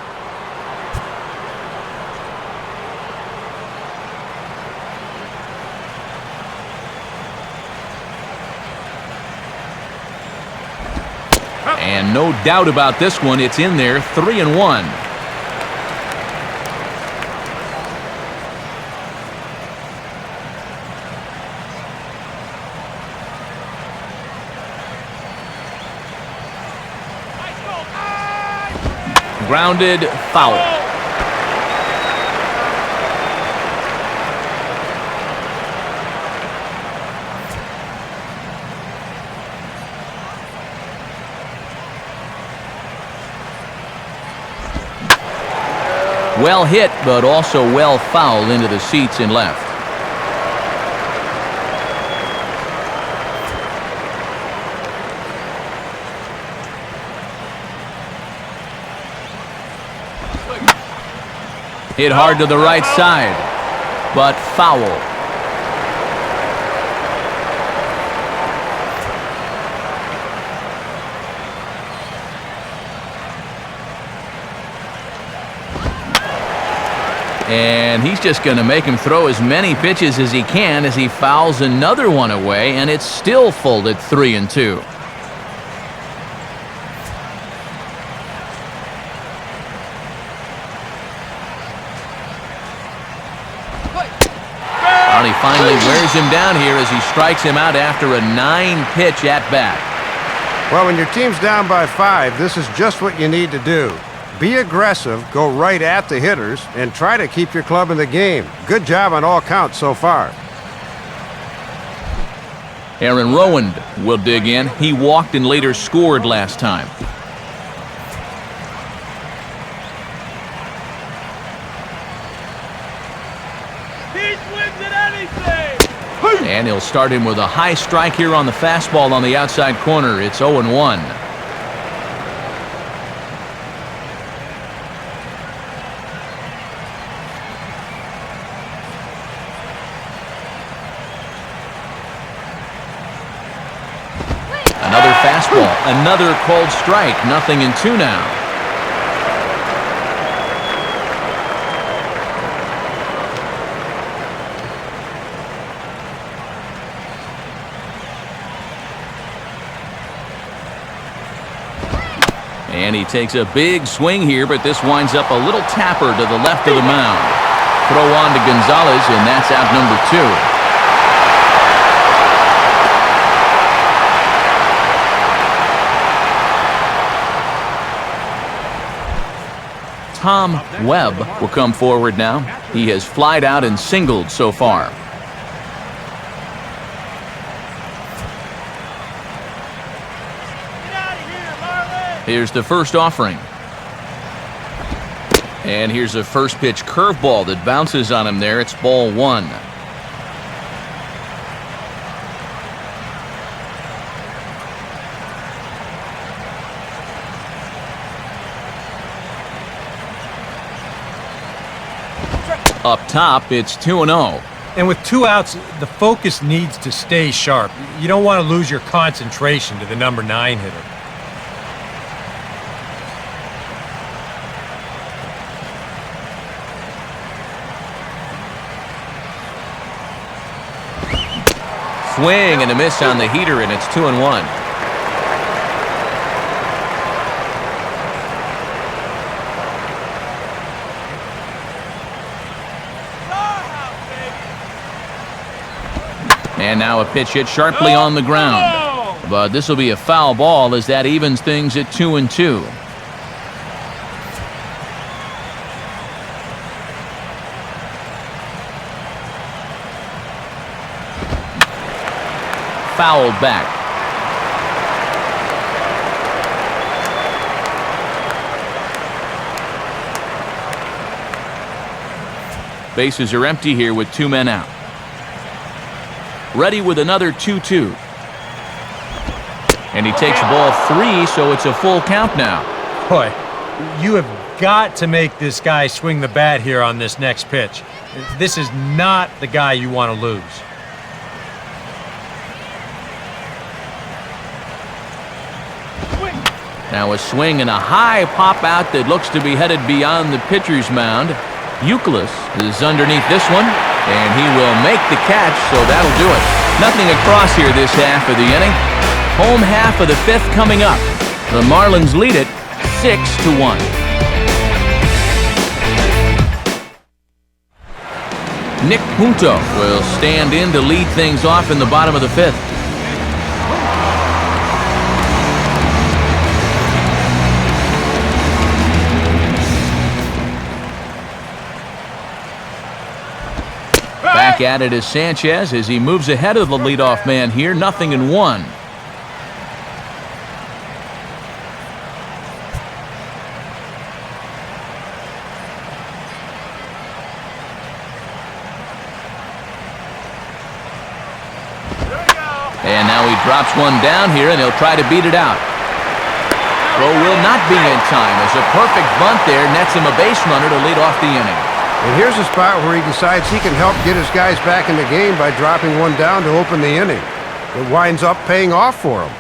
And no doubt about this one, it's in there, 3-1. Grounded, foul. Well hit, but also well fouled into the seats and left. Hit hard to the right side, but foul. And he's just going to make him throw as many pitches as he can as he fouls another one away, and it's still full at 3-2. Well, he finally wears him down here as he strikes him out after a 9-pitch at-bat. Well, when your team's down by 5, this is just what you need to do. Be aggressive, go right at the hitters, and try to keep your club in the game. Good job on all counts so far. Aaron Rowand will dig in. He walked and later scored last time. He swings at anything! And he'll start him with a high strike here on the fastball on the outside corner. It's 0-1. Another fastball, another called strike. 0-2 now. And he takes a big swing here, but this winds up a little tapper to the left of the mound. Throw on to Gonzalez, and that's out number 2. Tom Webb will come forward now. He has flied out and singled so far. Get out of here, Marlins! Here's the first offering. And here's a first pitch curveball that bounces on him there. It's ball 1. Up top, it's 2-0. And with 2 outs, the focus needs to stay sharp. You don't want to lose your concentration to the number 9 hitter. Swing and a miss on the heater, and it's 2-1. And now a pitch hit sharply on the ground. But this will be a foul ball as that evens things at 2-2. Fouled back. Bases are empty here with 2 men out. Ready with another 2-2. And he takes ball 3, so it's a full count now. Boy, you have got to make this guy swing the bat here on this next pitch. This is not the guy you want to lose. Now a swing and a high pop out that looks to be headed beyond the pitcher's mound. Youkilis is underneath this one, and he will make the catch, so that'll do it. Nothing across here this half of the inning. Home half of the 5th coming up. The Marlins lead it 6-1. Nick Punto will stand in to lead things off in the bottom of the 5th. Back at it is Sanchez as he moves ahead of the leadoff man here. 0-1. And now he drops one down here, and he'll try to beat it out. Throw will not be in time as a perfect bunt there nets him a base runner to lead off the inning. And here's a spot where he decides he can help get his guys back in the game by dropping one down to open the inning. It winds up paying off for him.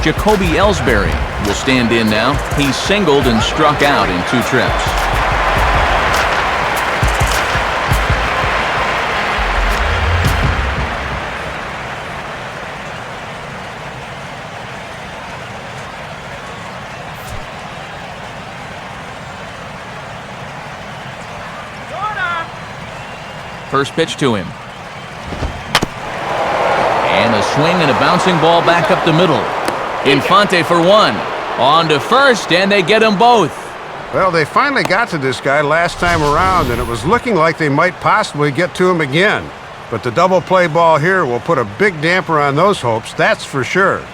Jacoby Ellsbury will stand in now. He's singled and struck out in 2 trips. First pitch to him. And a swing and a bouncing ball back up the middle. Infante for 1. On to first, and they get them both. Well, they finally got to this guy last time around, and it was looking like they might possibly get to him again. But the double play ball here will put a big damper on those hopes, that's for sure.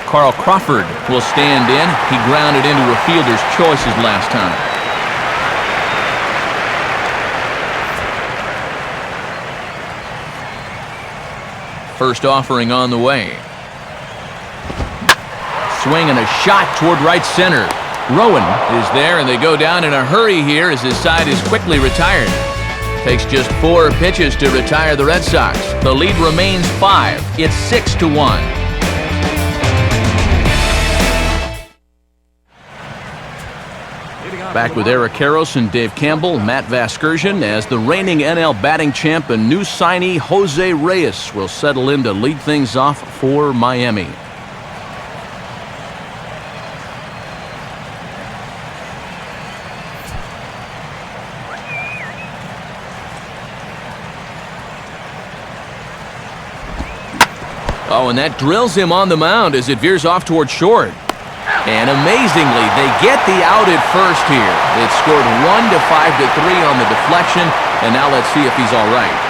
Carl Crawford will stand in. He grounded into a fielder's choices last time. First offering on the way. Swing and a shot toward right center. Rowan is there, and they go down in a hurry here as his side is quickly retired. Takes just 4 pitches to retire the Red Sox. The lead remains 5. It's 6-1. Back with Eric Karros and Dave Campbell, Matt Vasgersian, as the reigning NL batting champ and new signee Jose Reyes will settle in to lead things off for Miami. Oh, and that drills him on the mound as it veers off toward short. And amazingly, they get the out at first here. It scored 1 to 5 to 3 on the deflection, and now let's see if he's all right.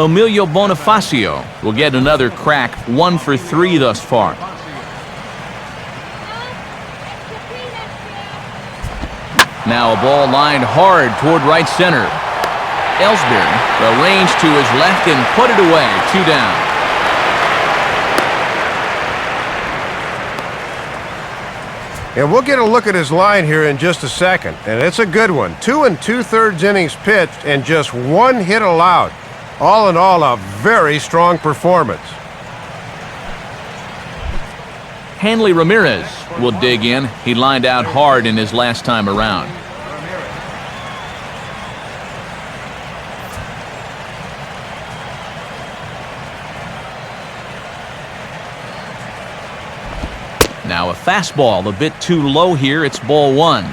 Emilio Bonifacio will get another crack, 1 for 3 thus far. Now a ball lined hard toward right center. Ellsbury arranged to his left and put it away, 2 down. And we'll get a look at his line here in just a second, and it's a good one. 2 2/3 innings pitched and just 1 hit allowed. All in all, a very strong performance. Hanley Ramirez will dig in. He lined out hard in his last time around. Now a fastball a bit too low here. It's ball 1.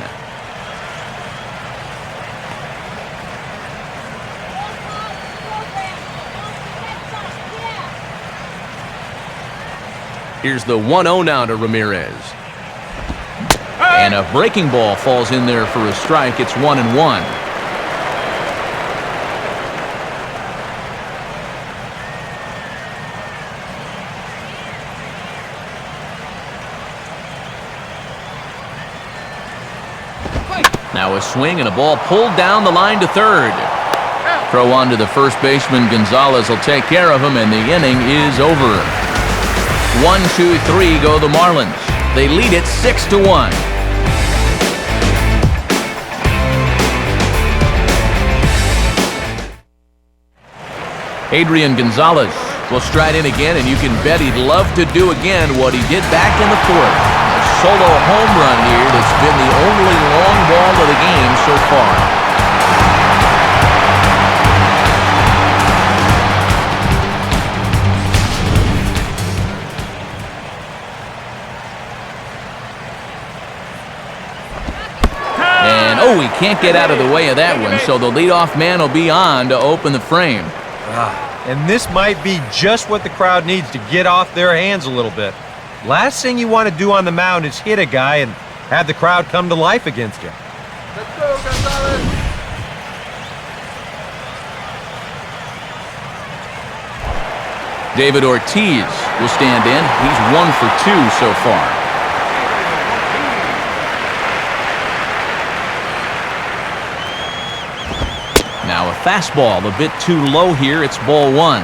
Here's the 1-0 now to Ramirez. And a breaking ball falls in there for a strike. It's 1-1. Now a swing and a ball pulled down the line to third. Throw on to the first baseman. Gonzalez will take care of him, and the inning is over. 1, 2, 3 go the Marlins. They lead it 6-1. Adrian Gonzalez will stride in again, and you can bet he'd love to do again what he did back in the 4th. A solo home run here that's been the only long ball of the game so far. Oh, he can't get out of the way of that one, so the leadoff man will be on to open the frame. And this might be just what the crowd needs to get off their hands a little bit. Last thing you want to do on the mound is hit a guy and have the crowd come to life against you. Let's go, Gonzalez. David Ortiz will stand in. He's 1 for 2 so far. Fastball a bit too low here. It's ball one.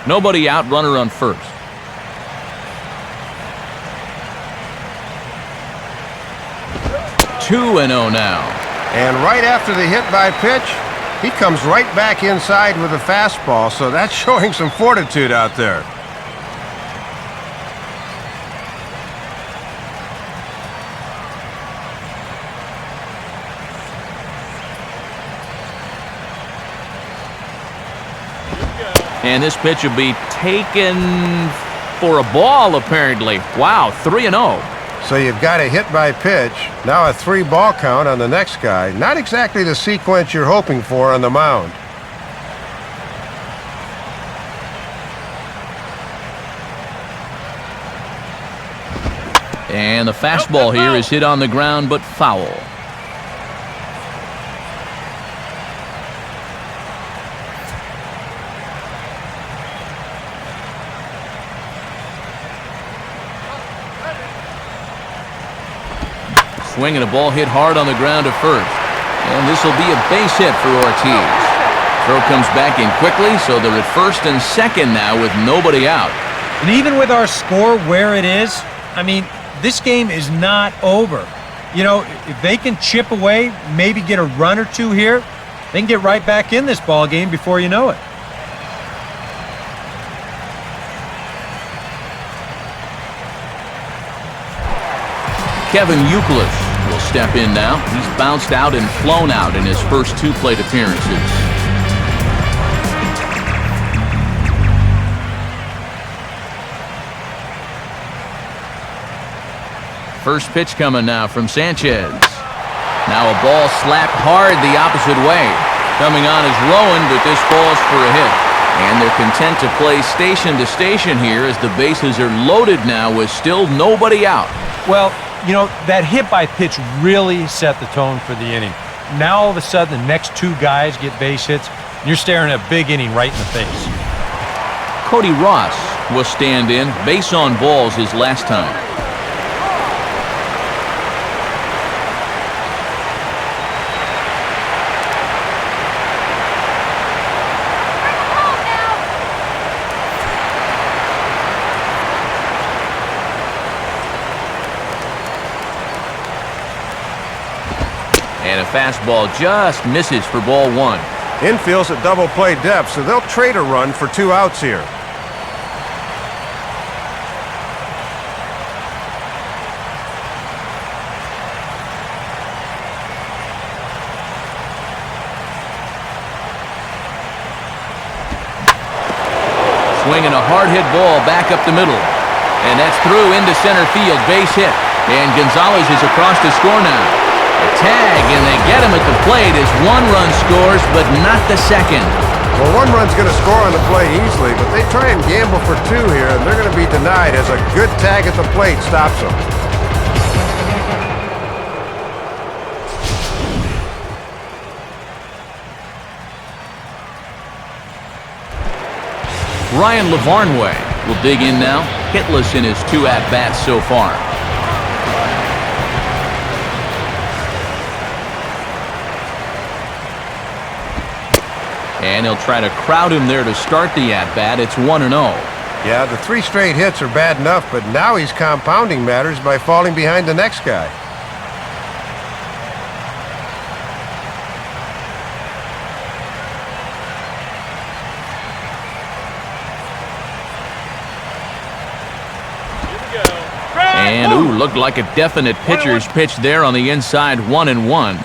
Nobody out, runner on first. Two and 0 now. And right after the hit by pitch, he comes right back inside with a fastball, so that's showing some fortitude out there. And this pitch will be taken for a ball, apparently. Wow, 3 and 0. So you've got a hit by pitch, now a 3-ball count on the next guy. Not exactly the sequence you're hoping for on the mound. And the fastball here is hit on the ground, but foul. Swinging a ball hit hard on the ground to first. And this will be a base hit for Ortiz. Throw comes back in quickly, so they're at first and second now with nobody out. And even with our score where it is, I mean, this game is not over. You know, if they can chip away, maybe get a run or two here, they can get right back in this ball game before you know it. Kevin Youkilis will step in now. He's bounced out and flown out in his first 2 plate appearances. First pitch coming now from Sanchez. Now a ball slapped hard the opposite way. Coming on is Rowan, but this falls for a hit. And they're content to play station to station here as the bases are loaded now with still nobody out. Well, you know, that hit by pitch really set the tone for the inning. Now all of a sudden the next 2 guys get base hits, and you're staring at a big inning right in the face. Cody Ross will stand in. Base on balls his last time. And a fastball just misses for ball one. Infield's at double play depth, so they'll trade a run for 2 outs here. Swinging a hard-hit ball back up the middle. And that's through into center field. Base hit. And Gonzalez is across to score now. A tag, and they get him at the plate as 1 run scores, but not the second. Well, 1 run's going to score on the plate easily, but they try and gamble for 2 here, and they're going to be denied as a good tag at the plate stops them. Ryan Lavarnway will dig in now, hitless in his 2 at-bats so far. And he'll try to crowd him there to start the at-bat. It's 1-0. Yeah, the 3 straight hits are bad enough, but now he's compounding matters by falling behind the next guy. And, ooh, looked like a definite pitcher's pitch there on the inside, 1-1.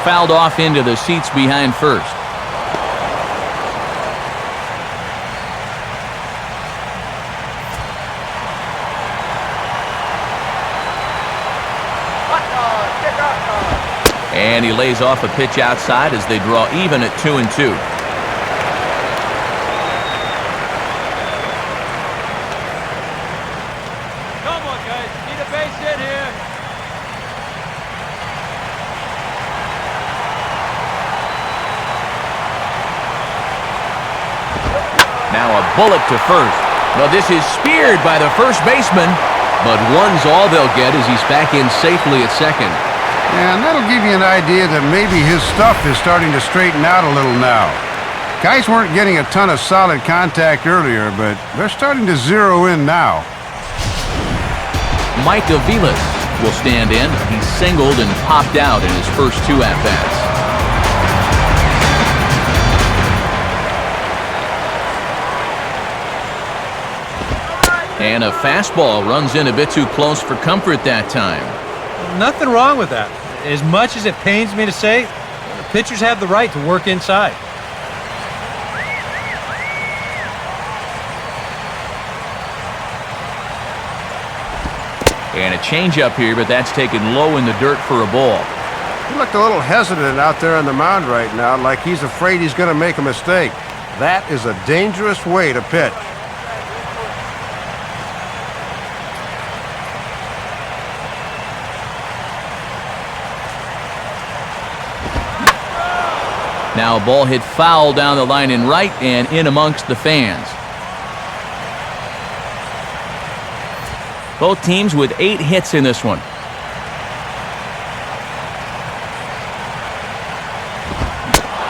Fouled off into the seats behind first. And he lays off a pitch outside as they draw even at 2-2. Come on, guys. Need a base hit here. Now a bullet to first. Well, this is speared by the first baseman, but one's all they'll get as he's back in safely at second. And that'll give you an idea that maybe his stuff is starting to straighten out a little now. Guys weren't getting a ton of solid contact earlier, but they're starting to zero in now. Mike Aviles will stand in. He singled and popped out in his first 2 at-bats. And a fastball runs in a bit too close for comfort that time. Nothing wrong with that. As much as it pains me to say, the pitchers have the right to work inside. And a changeup here, but that's taken low in the dirt for a ball. He looked a little hesitant out there on the mound right now, like he's afraid he's going to make a mistake. That is a dangerous way to pitch. Now a ball hit foul down the line in right and in amongst the fans. Both teams with 8 hits in this one.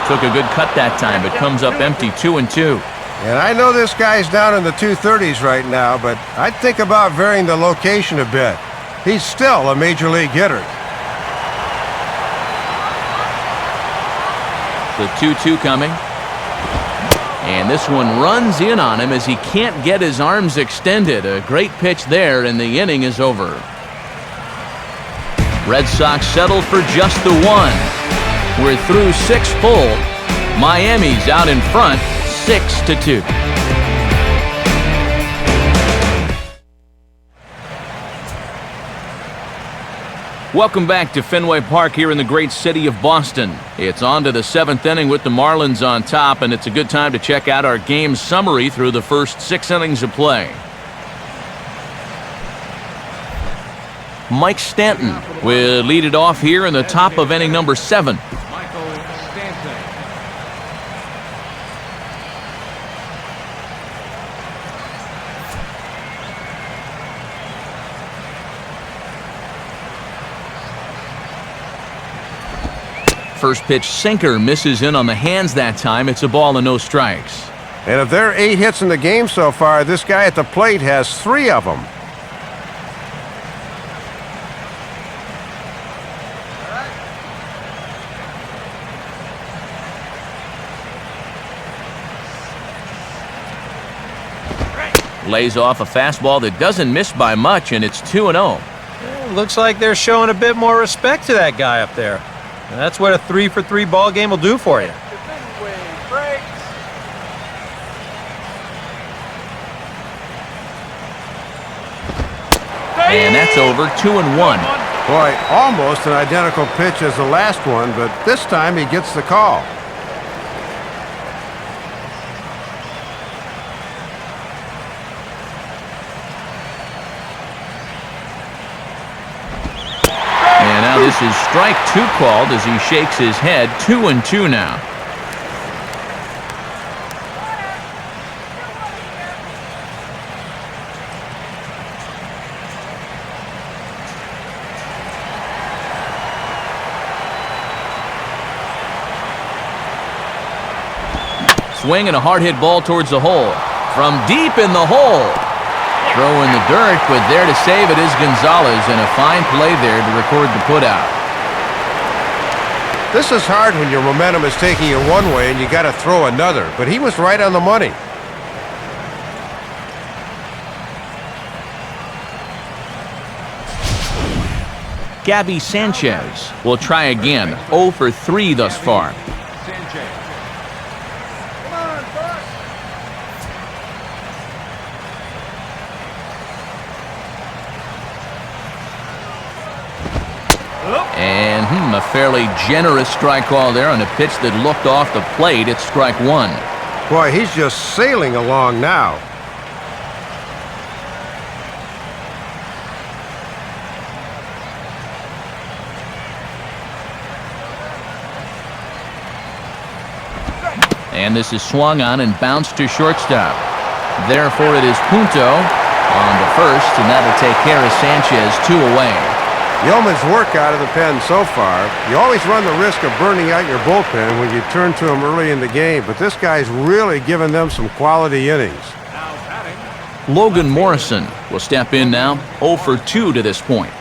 Took a good cut that time, but comes up empty, 2-2. And I know this guy's down in the 230s right now, but I'd think about varying the location a bit. He's still a major league hitter. The 2-2 coming. And this one runs in on him as he can't get his arms extended. A great pitch there, and the inning is over. Red Sox settle for just the 1. We're through 6 full. Miami's out in front, 6-2. Welcome back to Fenway Park here in the great city of Boston. It's on to the 7th inning with the Marlins on top, and it's a good time to check out our game summary through the first 6 innings of play. Mike Stanton will lead it off here in the top of inning number 7. First pitch sinker misses in on the hands that time. It's a ball and no strikes. And if there are 8 hits in the game so far, this guy at the plate has 3 of them. Lays off a fastball that doesn't miss by much, and it's 2-0. Looks like they're showing a bit more respect to that guy up there. And that's what a 3-for-3 ball game will do for you. And that's over, 2-1. Boy, almost an identical pitch as the last one, but this time he gets the call. And now this is strike 2 called as he shakes his head. 2-2 now. Swing and a hard hit ball towards the hole. From deep in the hole. Throw in the dirt, but there to save it is Gonzalez, and a fine play there to record the putout. This is hard when your momentum is taking you one way and you got to throw another, but he was right on the money. Gabby Sanchez will try again. 0 for 3 thus far. And a fairly generous strike call there on a pitch that looked off the plate. It's strike 1. Boy, he's just sailing along now. And this is swung on and bounced to shortstop. Therefore, it is Punto on the first, and that'll take care of Sanchez 2 away. Yeoman's work out of the pen so far. You always run the risk of burning out your bullpen when you turn to him early in the game, but this guy's really given them some quality innings. Logan Morrison will step in now, 0 for 2 to this point.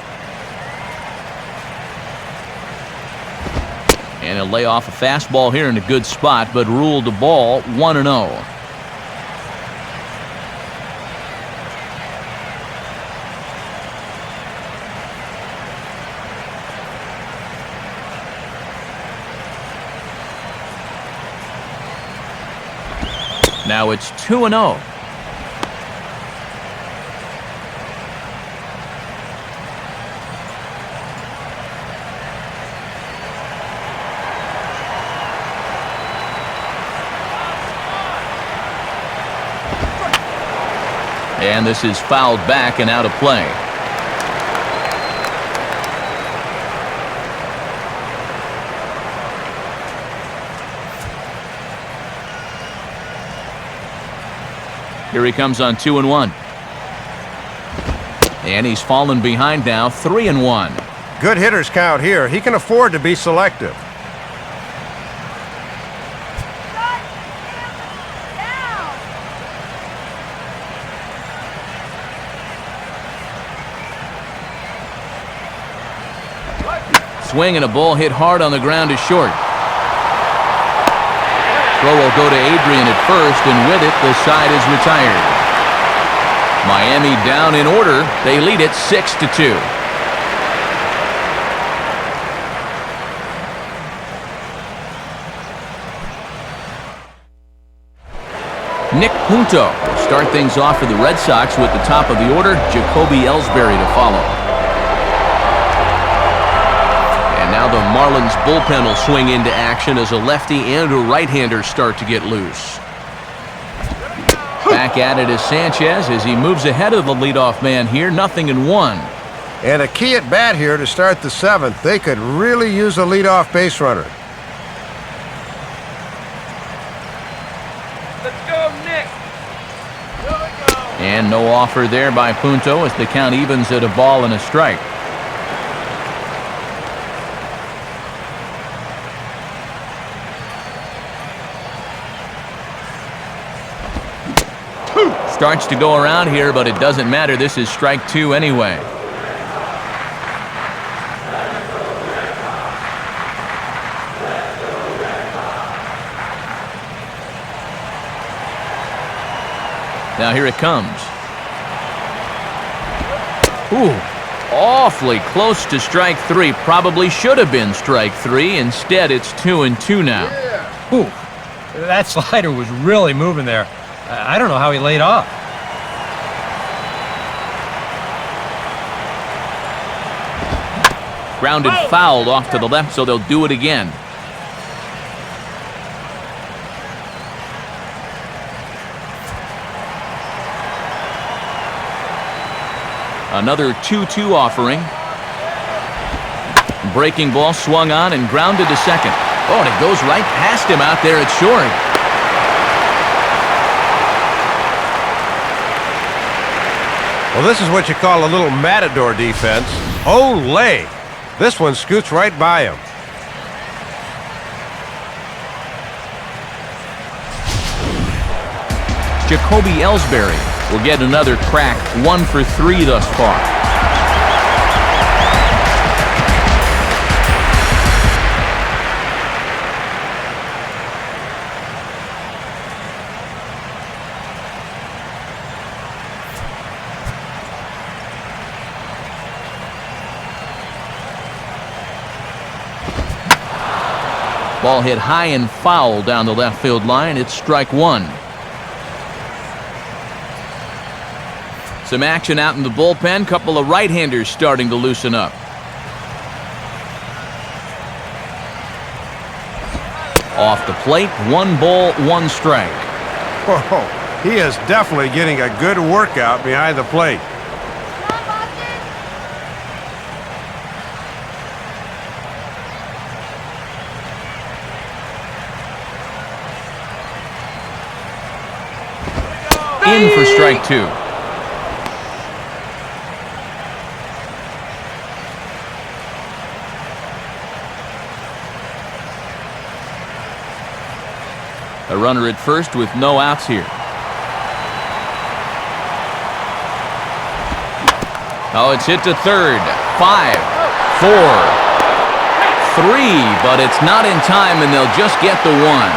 And he'll lay off a fastball here in a good spot, but ruled the ball 1-0. Now it's 2-0. And this is fouled back and out of play. Here he comes on 2-1. And he's fallen behind now, 3-1. Good hitters count here. He can afford to be selective. Swing and a ball hit hard on the ground to short. Throw will go to Adrian at first, and with it, the side is retired. Miami down in order. They lead it 6-2. Nick Punto will start things off for the Red Sox with the top of the order, Jacoby Ellsbury to follow. Now the Marlins bullpen will swing into action as a lefty and a right-hander start to get loose. Back at it is Sanchez as he moves ahead of the leadoff man here, 0-1. And a key at bat here to start the 7th. They could really use a leadoff base runner. Let's go, Nick. Here we go. And no offer there by Punto as the count evens at a ball and a strike. Starts to go around here, but it doesn't matter. This is strike 2 anyway. Now here it comes. Ooh, awfully close to strike 3. Probably should have been strike 3. Instead, it's 2-2 now. Ooh, that slider was really moving there. I don't know how he laid off. Grounded fouled off to the left, so they'll do it again. Another 2-2 offering. Breaking ball swung on and grounded to second. Oh, and it goes right past him out there at short. Well, this is what you call a little matador defense. Olay! This one scoots right by him. Jacoby Ellsbury will get another crack, 1 for 3 thus far. Ball hit high and foul down the left field line. It's strike 1. Some action out in the bullpen. Couple of right-handers starting to loosen up. Off the plate, 1 ball, 1 strike. Whoa, he is definitely getting a good workout behind the plate. In for strike two. A runner at first with no outs here. Oh, it's hit to third. 5, 4, 3, but it's not in time, and they'll just get the one.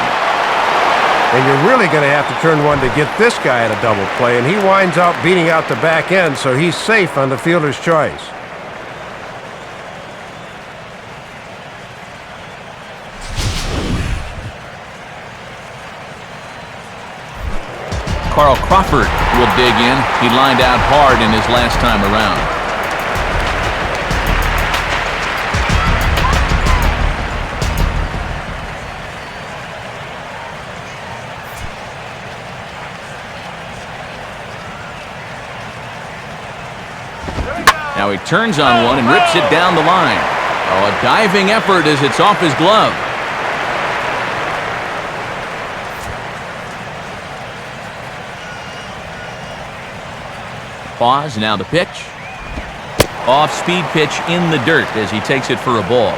And you're really going to have to turn one to get this guy at a double play, and he winds up beating out the back end, so he's safe on the fielder's choice. Carl Crawford will dig in. He lined out hard in his last time around. Now he turns on one and rips it down the line. Oh, a diving effort as it's off his glove. Pause, now the pitch. Off-speed pitch in the dirt as he takes it for a ball.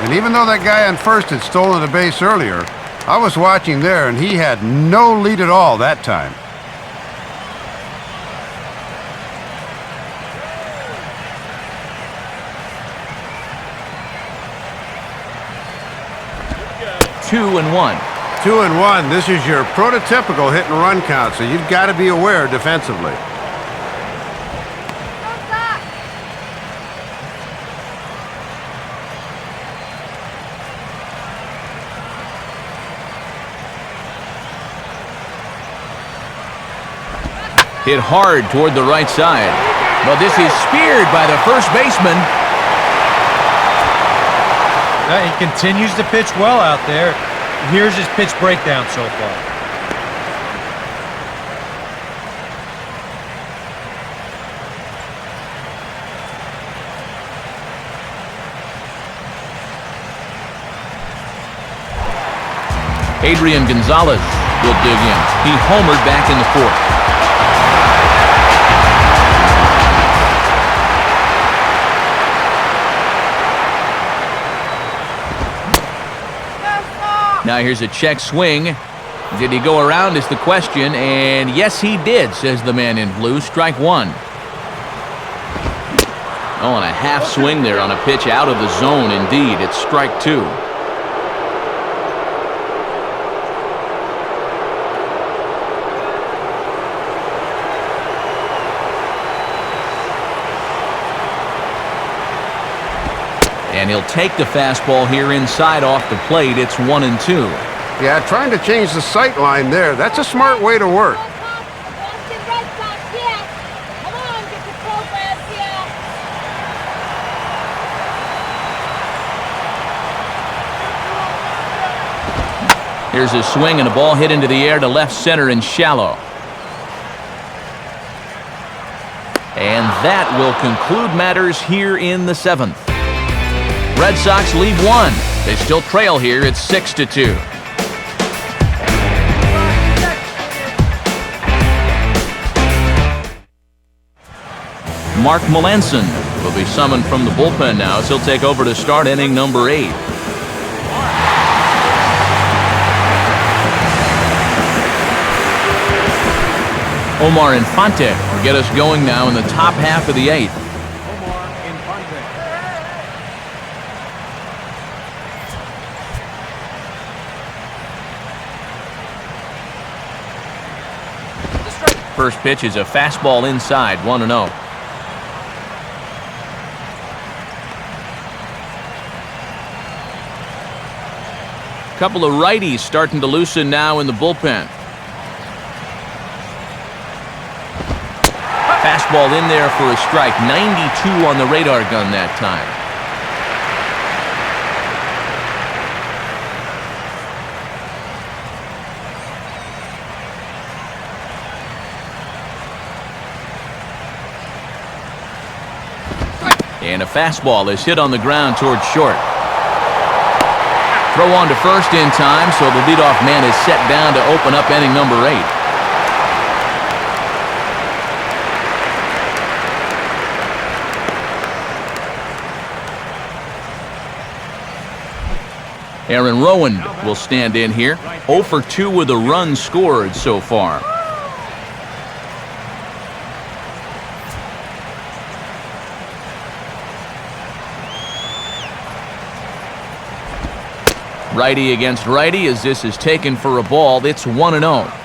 And even though that guy on first had stolen a base earlier, I was watching there, and he had no lead at all that time. Two and one. 2-1. This is your prototypical hit and run count, so you've got to be aware defensively. Hit hard toward the right side. But this is speared by the first baseman. He continues to pitch well out there. Here's his pitch breakdown so far. Adrian Gonzalez will dig in. He homered back in the fourth. Now here's a check swing. Did he go around is the question, and yes he did, says the man in blue. Strike one. Oh, and a half swing there on a pitch out of the zone indeed. It's strike two. And he'll take the fastball here inside off the plate. It's 1-2. Yeah, trying to change the sight line there. That's a smart way to work. Here's a swing and a ball hit into the air to left center and shallow. And that will conclude matters here in the seventh. Red Sox lead one. They still trail here. It's 6-2. Mark Melanson will be summoned from the bullpen now as he'll take over to start inning number 8. Omar Infante will get us going now in the top half of the 8th. First pitch is a fastball inside, 1-0. Couple of righties starting to loosen now in the bullpen. Fastball in there for a strike. 92 on the radar gun that time. And a fastball is hit on the ground towards short. Throw on to first in time, so the leadoff man is set down to open up inning number 8. Aaron Rowand will stand in here. 0 for 2 with a run scored so far. Righty against righty as this is taken for a ball. It's 1-0.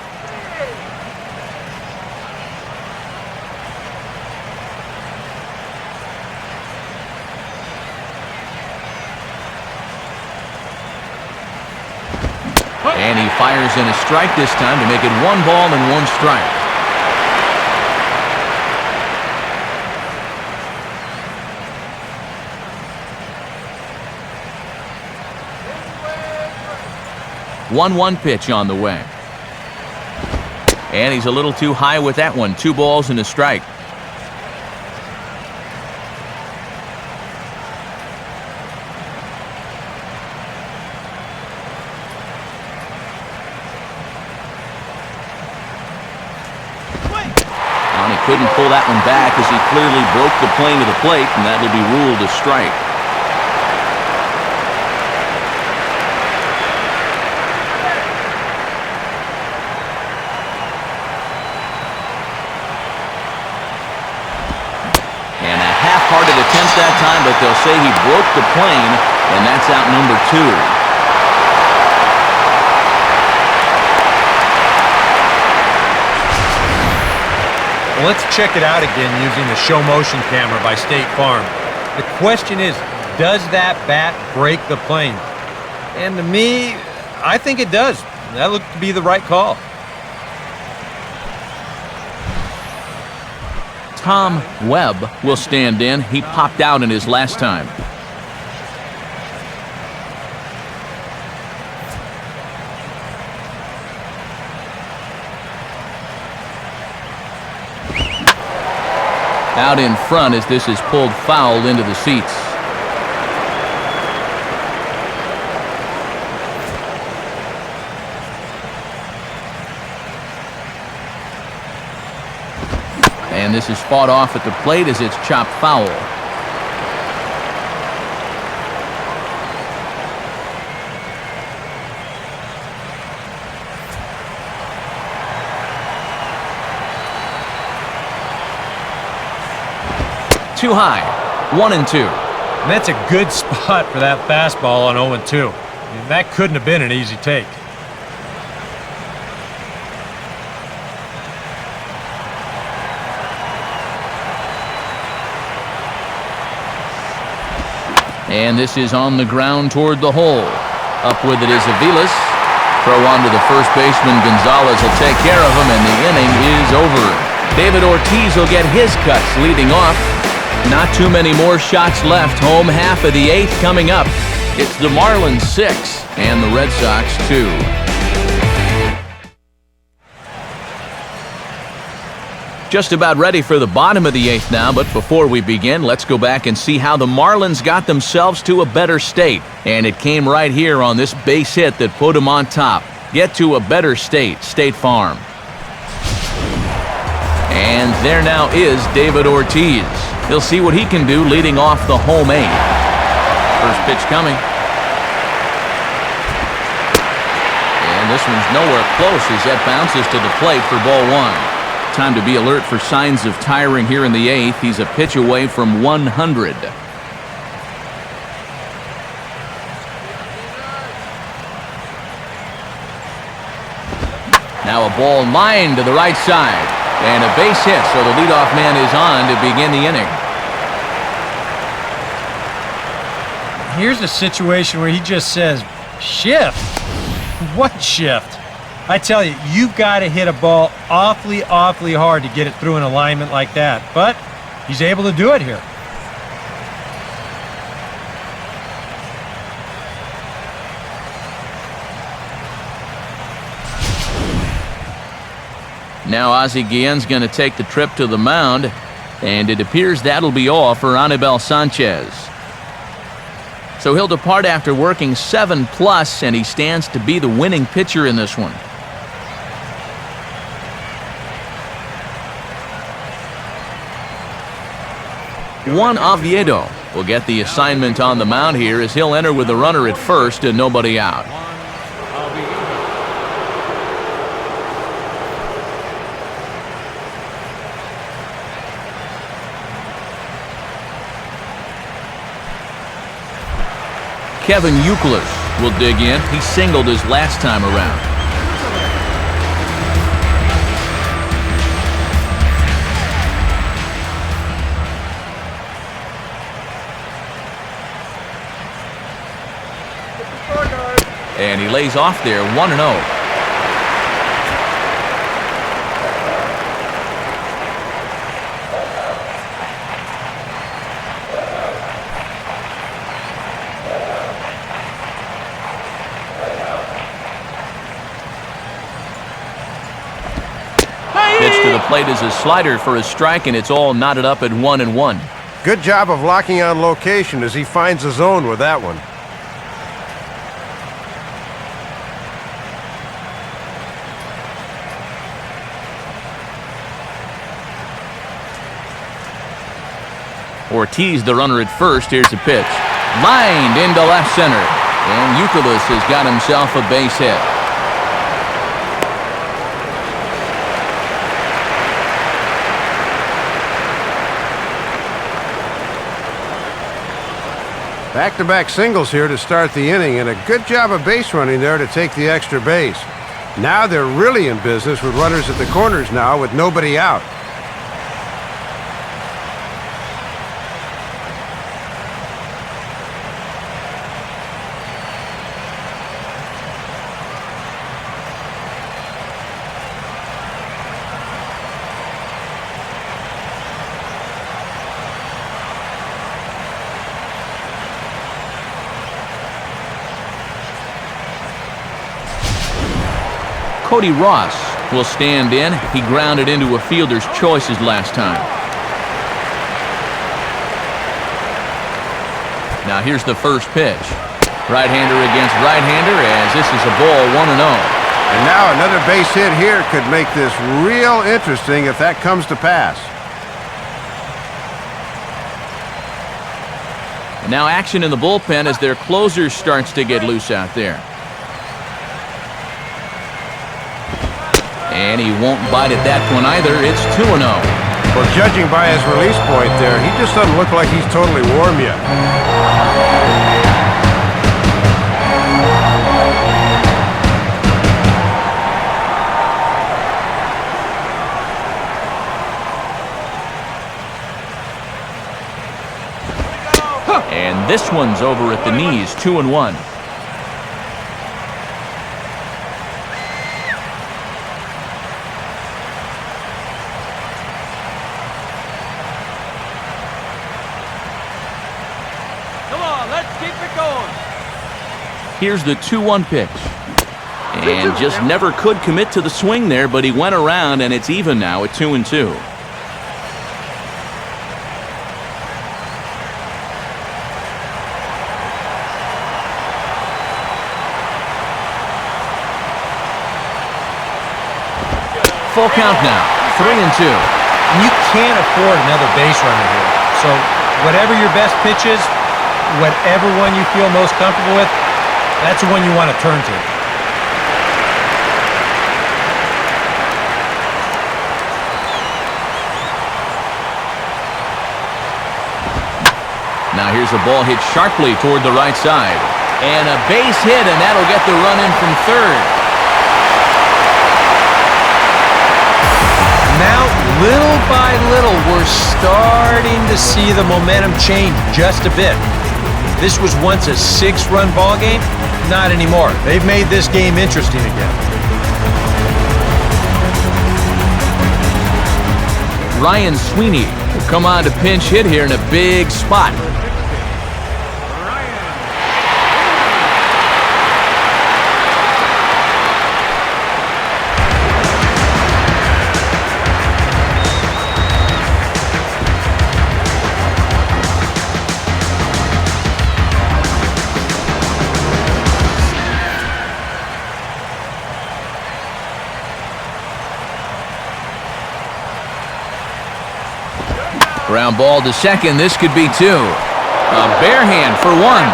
And he fires in a strike this time to make it 1 ball and 1 strike. One pitch on the way. And he's a little too high with that one. 2 balls and a strike. And he couldn't pull that one back as he clearly broke the plane of the plate, and that'll be ruled a strike. Half-hearted attempt that time, but they'll say he broke the plane, and that's out number 2. Well, let's check it out again using the show motion camera by State Farm. The question is, does that bat break the plane? And to me, I think it does. That looked to be the right call. Tom Webb will stand in. He popped out in his last time. Out in front as this is pulled foul into the seats. And this is fought off at the plate as it's chopped foul. Too high. 1-2. And that's a good spot for that fastball on 0-2. I mean, that couldn't have been an easy take. And this is on the ground toward the hole. Up with it is Aviles. Throw on to the first baseman. Gonzalez will take care of him, and the inning is over. David Ortiz will get his cuts leading off. Not too many more shots left. Home half of the 8th coming up. It's the Marlins 6 and the Red Sox 2. Just about ready for the bottom of the 8th now, but before we begin, let's go back and see how the Marlins got themselves to a better state. And it came right here on this base hit that put them on top. Get to a better state, State Farm. And there now is David Ortiz. He'll see what he can do leading off the home 8th. First pitch coming. And this one's nowhere close as that bounces to the plate for ball 1. Time to be alert for signs of tiring here in the 8th. He's a pitch away from 100. Now a ball lined to the right side. And a base hit, so the leadoff man is on to begin the inning. Here's a situation where he just says, shift. What shift? I tell you, you've got to hit a ball awfully, awfully hard to get it through an alignment like that. But he's able to do it here. Now Ozzie Guillen's going to take the trip to the mound, and it appears that'll be all for Anibal Sanchez. So he'll depart after working 7+, and he stands to be the winning pitcher in this one. Juan Oviedo will get the assignment on the mound here as he'll enter with a runner at first and nobody out. Kevin Youkilis will dig in. He singled his last time around. And he lays off there, 1-0. Pitch to the plate is a slider for a strike, and it's all knotted up at 1-1. Good job of locking on location as he finds the zone with that one. Ortiz, the runner at first. Here's the pitch. Lined into left center. And Youkilis has got himself a base hit. Back-to-back singles here to start the inning, and a good job of base running there to take the extra base. Now they're really in business with runners at the corners now with nobody out. Cody Ross will stand in. He grounded into a fielder's choice his last time. Now here's the first pitch. Right-hander against right-hander as this is a ball, 1-0. And now another base hit here could make this real interesting if that comes to pass. And now action in the bullpen as their closer starts to get loose out there. And he won't bite at that one either. It's 2-0. Well, judging by his release point there, he just doesn't look like he's totally warm yet. And this one's over at the knees, 2-1. Here's the 2-1 pitch. And just never could commit to the swing there, but he went around, and it's even now at 2-2. Full count now, 3-2. You can't afford another base runner here. So whatever your best pitch is, whatever one you feel most comfortable with, that's the one you want to turn to. Now here's a ball hit sharply toward the right side. And a base hit, and that'll get the run in from third. Now, little by little, we're starting to see the momentum change just a bit. This was once a 6-run ball game. Not anymore. They've made this game interesting again. Ryan Sweeney will come on to pinch hit here in a big spot. Ground ball to second. This could be 2. A bare hand for one.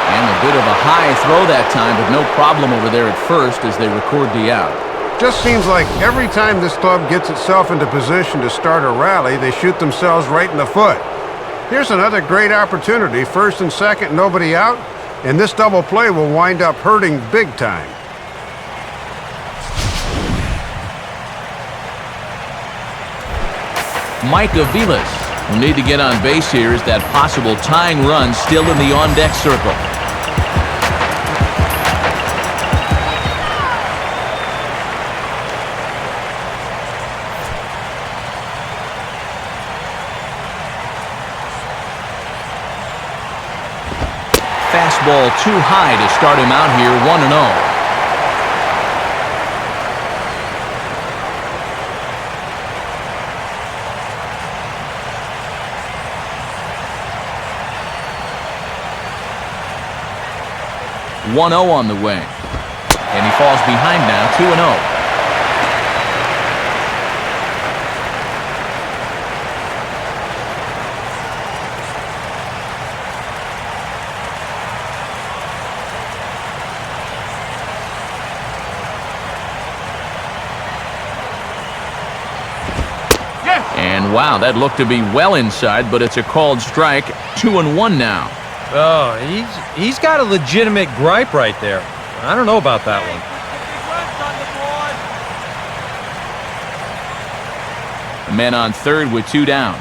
And a bit of a high throw that time, but no problem over there at first as they record the out. Just seems like every time this club gets itself into position to start a rally, they shoot themselves right in the foot. Here's another great opportunity. First and second, nobody out, and this double play will wind up hurting big time. Mike Aviles will need to get on base here as that possible tying run still in the on-deck circle. Fastball too high to start him out here, 1-0. On the way. And he falls behind now, 2-0. And wow, that looked to be well inside, but it's a called strike. 2-1 now. Oh, he's got a legitimate gripe right there. I don't know about that one. Men on third with 2 down.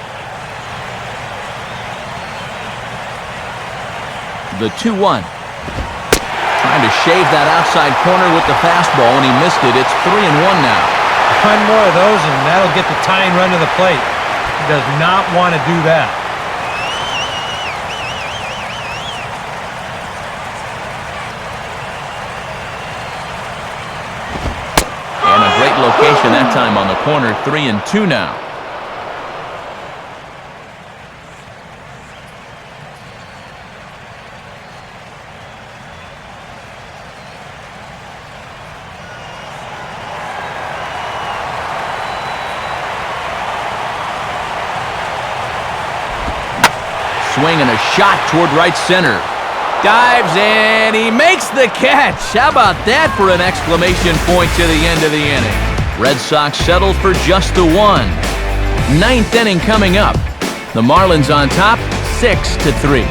The 2-1. Trying to shave that outside corner with the fastball, and he missed it. It's 3-1 now. One more of those, and that'll get the tying run to the plate. He does not want to do that. Location that time on the corner, 3-2 now. Swing and a shot toward right center. Dives and he makes the catch. How about that for an exclamation point to the end of the inning? Red Sox settle for just the one. 9th inning coming up. The Marlins on top, 6-3.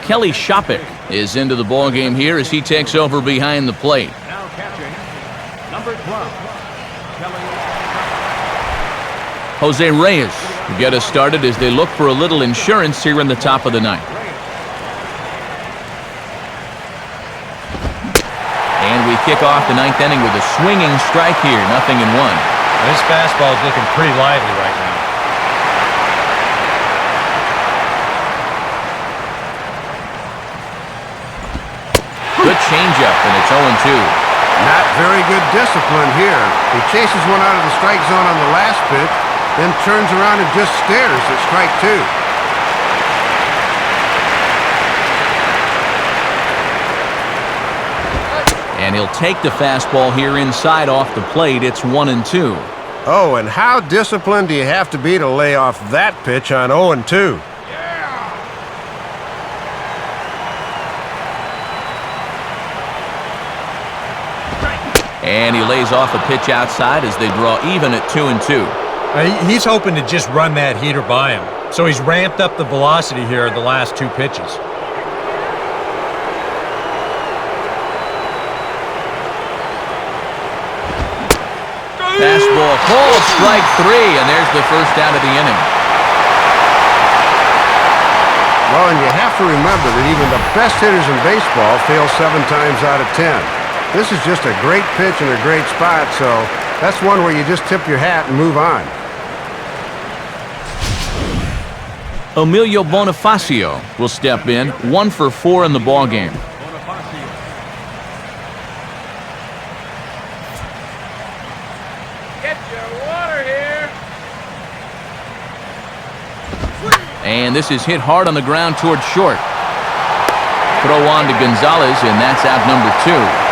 Kelly Shopik is into the ballgame here as he takes over behind the plate. Now catching, number 12, Kelly. Jose Reyes will get us started as they look for a little insurance here in the top of the 9th. And we kick off the 9th inning with a swinging strike here, 0-1. This fastball is looking pretty lively right now. Good changeup, and it's 0-2. Not very good discipline here. He chases one out of the strike zone on the last pitch, then turns around and just stares at strike 2. And he'll take the fastball here inside off the plate. It's 1-2. Oh, and how disciplined do you have to be to lay off that pitch on 0-2? And he lays off a pitch outside as they draw even at 2-2. He's hoping to just run that heater by him. So he's ramped up the velocity here the last 2 pitches. Fastball called, strike 3, and there's the first out of the inning. Well, and you have to remember that even the best hitters in baseball fail 7 times out of 10. This is just a great pitch in a great spot, so that's one where you just tip your hat and move on. Emilio Bonifacio will step in, 1 for 4 in the ballgame. Get your water here. And this is hit hard on the ground toward short. Throw on to Gonzalez, and that's out number 2.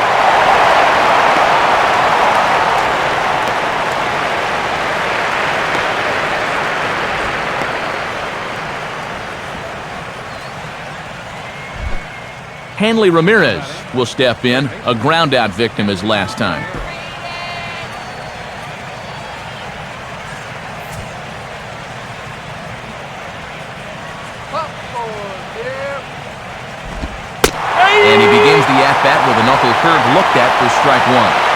Hanley Ramirez will step in, a ground-out victim as last time. And he begins the at-bat with a knuckle curve looked at for strike one.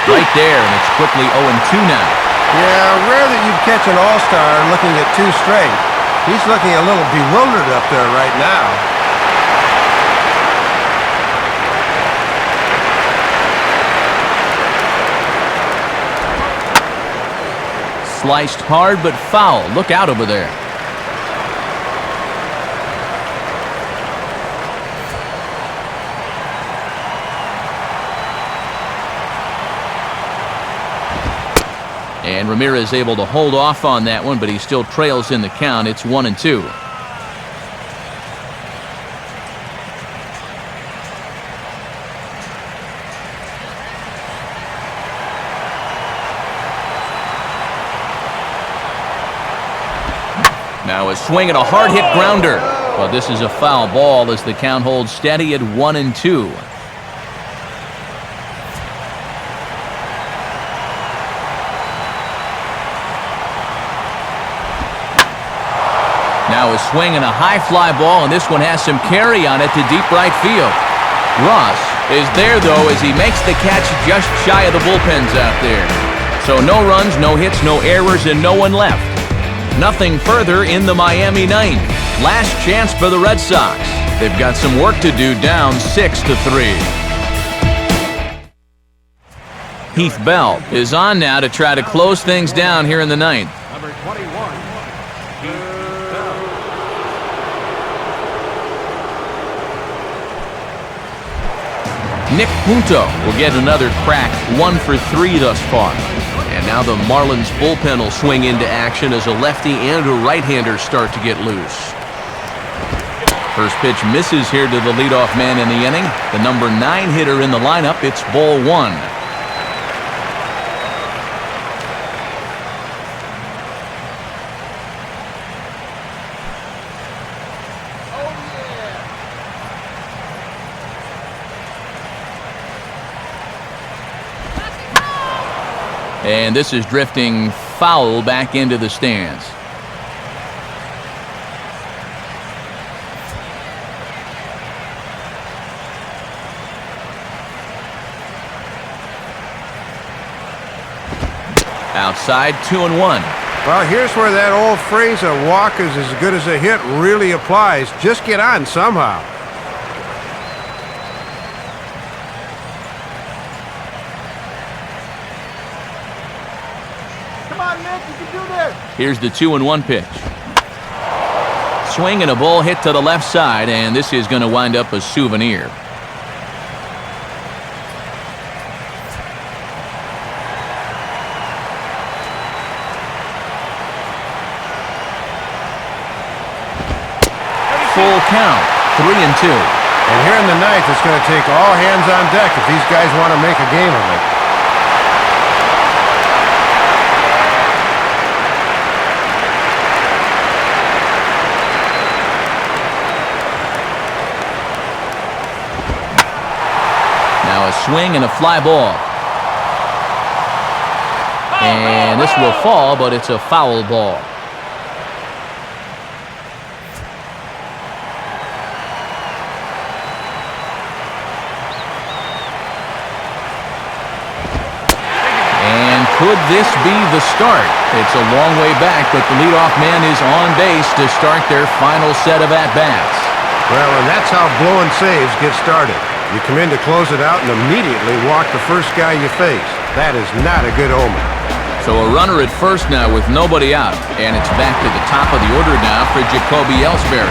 Right there, and it's quickly 0-2 now. Yeah, rare that you'd catch an all-star looking at two straight. He's looking a little bewildered up there right now. Sliced hard but foul. Look out over there. And Ramirez able to hold off on that one, but he still trails in the count. It's 1-2. Now a swing and a hard hit grounder. Well, this is a foul ball as the count holds steady at 1-2. Now a swing and a high fly ball, and this one has some carry on it to deep right field. Ross is there, though, as he makes the catch just shy of the bullpens out there. So no runs, no hits, no errors, and no one left. Nothing further in the Miami ninth. Last chance for the Red Sox. They've got some work to do, down 6-3. Heath Bell is on now to try to close things down here in the ninth. Number 21, Heath Bell. Nick Punto will get another crack, 1 for 3 thus far. And now the Marlins bullpen will swing into action as a lefty and a right-hander start to get loose. First pitch misses here to the leadoff man in the inning. The number 9 hitter in the lineup. It's ball 1. And this is drifting foul back into the stands. Outside, 2-1. Well, here's where that old phrase, a walk is as good as a hit, really applies. Just get on somehow. Here's the 2-1 pitch. Swing and a ball hit to the left side, and this is going to wind up a souvenir. Full count, 3-2. And here in the ninth, it's going to take all hands on deck if these guys want to make a game of it. Now a swing and a fly ball. And this will fall, but it's a foul ball. Could this be the start? It's a long way back, but the leadoff man is on base to start their final set of at-bats. Well, and that's how blowing saves get started. You come in to close it out and immediately walk the first guy you face. That is not a good omen. So a runner at first now with nobody out, and it's back to the top of the order now for Jacoby Ellsbury.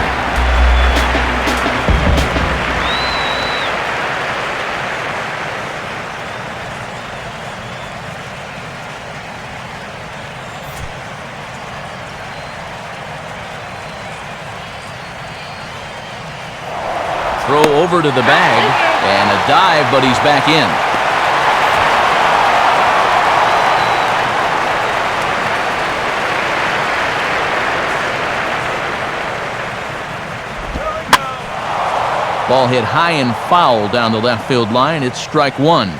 Throw over to the bag, and a dive, but he's back in. Ball hit high and foul down the left field line. It's strike one.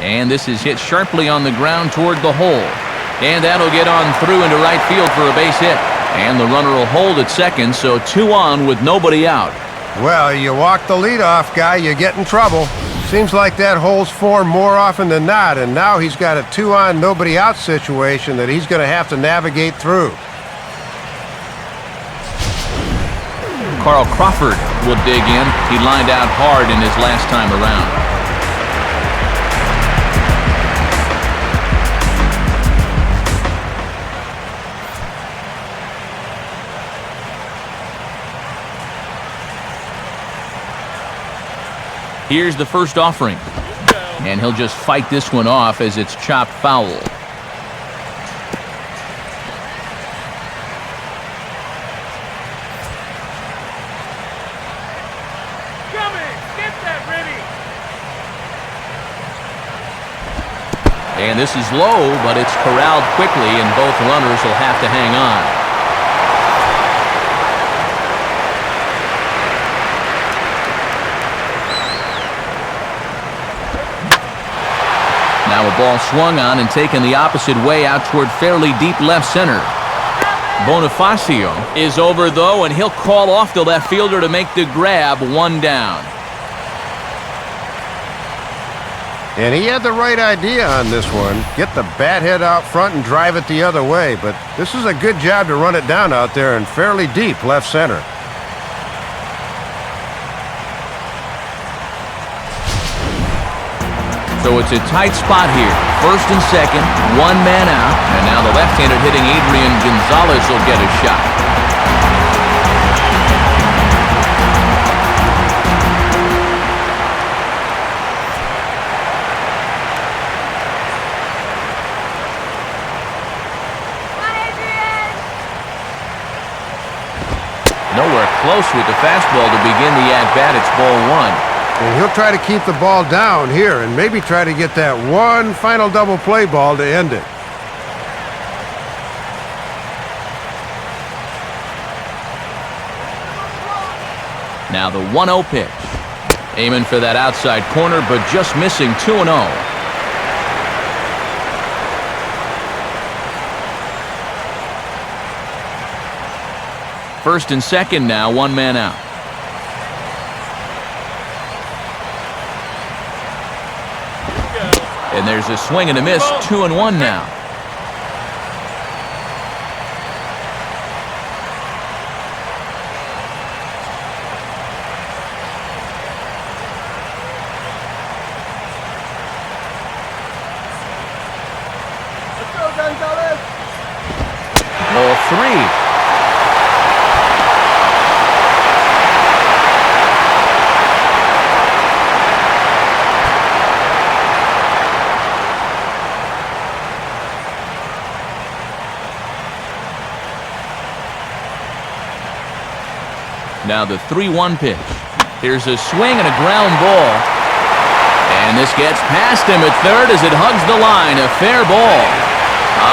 And this is hit sharply on the ground toward the hole. And that'll get on through into right field for a base hit. And the runner will hold at second, so 2 on with nobody out. Well, you walk the leadoff guy, you get in trouble. Seems like that hole's formed more often than not, and now he's got a 2 on, nobody out situation that he's going to have to navigate through. Carl Crawford will dig in. He lined out hard in his last time around. Here's the first offering. And he'll just fight this one off as it's chopped foul. And this is low, but it's corralled quickly, and both runners will have to hang on. Now a ball swung on and taken the opposite way out toward fairly deep left center. Bonifacio is over, though, and he'll call off the left fielder to make the grab. 1 down. And he had the right idea on this one. Get the bat head out front and drive it the other way. But this is a good job to run it down out there in fairly deep left center. So it's a tight spot here. First and second, 1 man out. And now the left-handed hitting Adrian Gonzalez will get a shot. Nowhere close with the fastball to begin the at-bat. It's ball 1. And he'll try to keep the ball down here and maybe try to get that one final double play ball to end it. Now the 1-0 pitch. Aiming for that outside corner, but just missing. 2-0. First and second now, 1 man out. And there's a swing and a miss. 2-1 now. Let's go, Gonzalez. Ball 3. Now the 3-1 pitch. Here's a swing and a ground ball. And this gets past him at third as it hugs the line. A fair ball.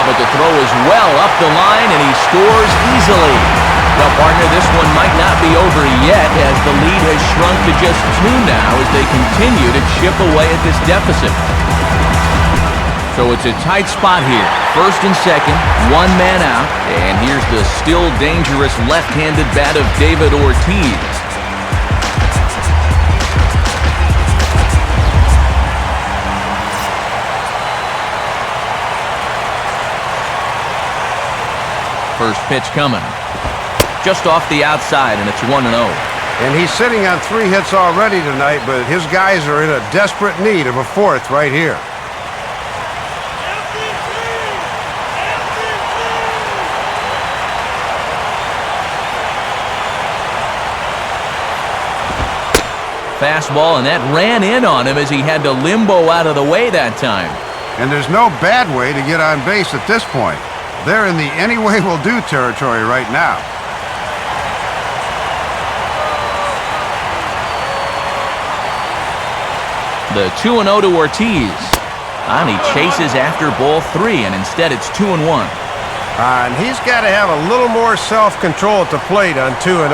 But the throw is well up the line, and he scores easily. Well, partner, this one might not be over yet as the lead has shrunk to just 2 now as they continue to chip away at this deficit. So it's a tight spot here. First and second, 1 man out. And here's the still dangerous left-handed bat of David Ortiz. First pitch coming. Just off the outside, and it's 1-0. And he's sitting on 3 hits already tonight, but his guys are in a desperate need of a 4th right here. fastball, and that ran in on him as he had to limbo out of the way that time. And there's no bad way to get on base at this point. They're in the any way will do territory right now. The 2-0 to Ortiz. And he chases after ball 3, and instead it's 2-1. And he's got to have a little more self-control at the plate on 2-0.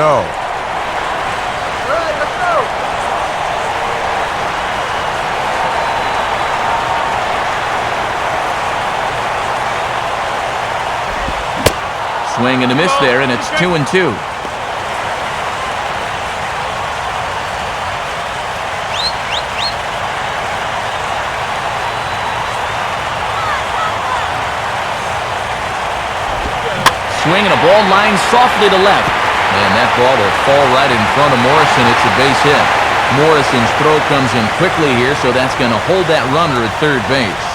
Swing and a miss there, and it's 2-2. Swing and a ball lined softly to left. And that ball will fall right in front of Morrison. It's a base hit. Morrison's throw comes in quickly here, so that's going to hold that runner at third base.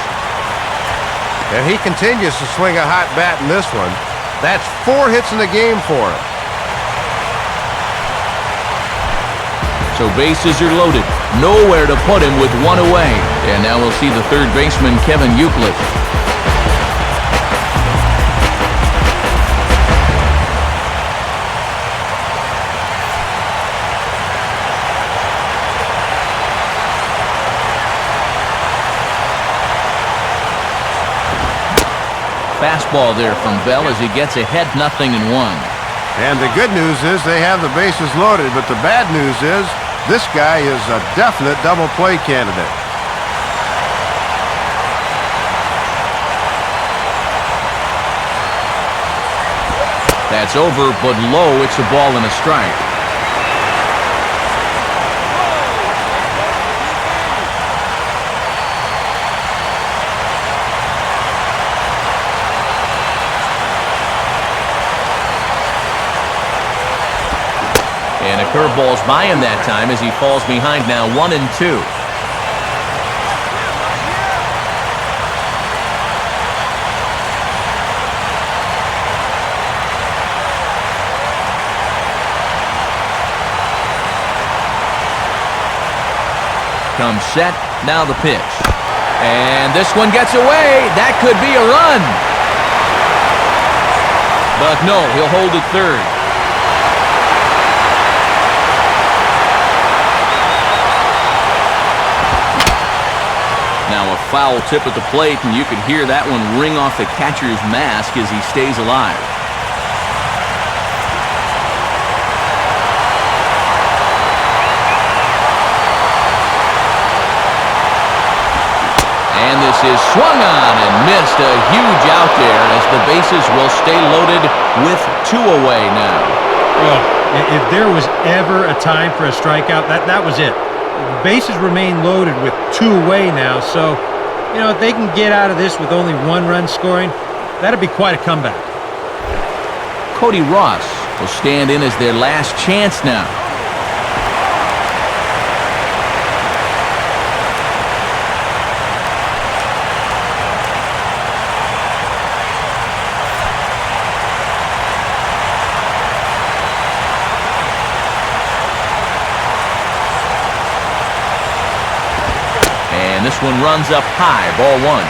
And he continues to swing a hot bat in this one. That's 4 hits in the game for him. So bases are loaded. Nowhere to put him with 1 away. And now we'll see the third baseman, Kevin Euclid. Fastball there from Bell as he gets ahead 0-1. And the good news is they have the bases loaded, but the bad news is this guy is a definite double play candidate. That's over, but low. It's a ball and a strike. And a curveball's by him that time as he falls behind now 1-2. Comes set, now the pitch. And this one gets away. That could be a run. But no, he'll hold it third. Now a foul tip at the plate, and you can hear that one ring off the catcher's mask as he stays alive. And this is swung on and missed. A huge out there as the bases will stay loaded with 2 away now. Well, if there was ever a time for a strikeout, that was it. The bases remain loaded with 2 away now, so, you know, if they can get out of this with only 1 run scoring, that'd be quite a comeback. Cody Ross will stand in as their last chance now. And this one runs up high, ball 1.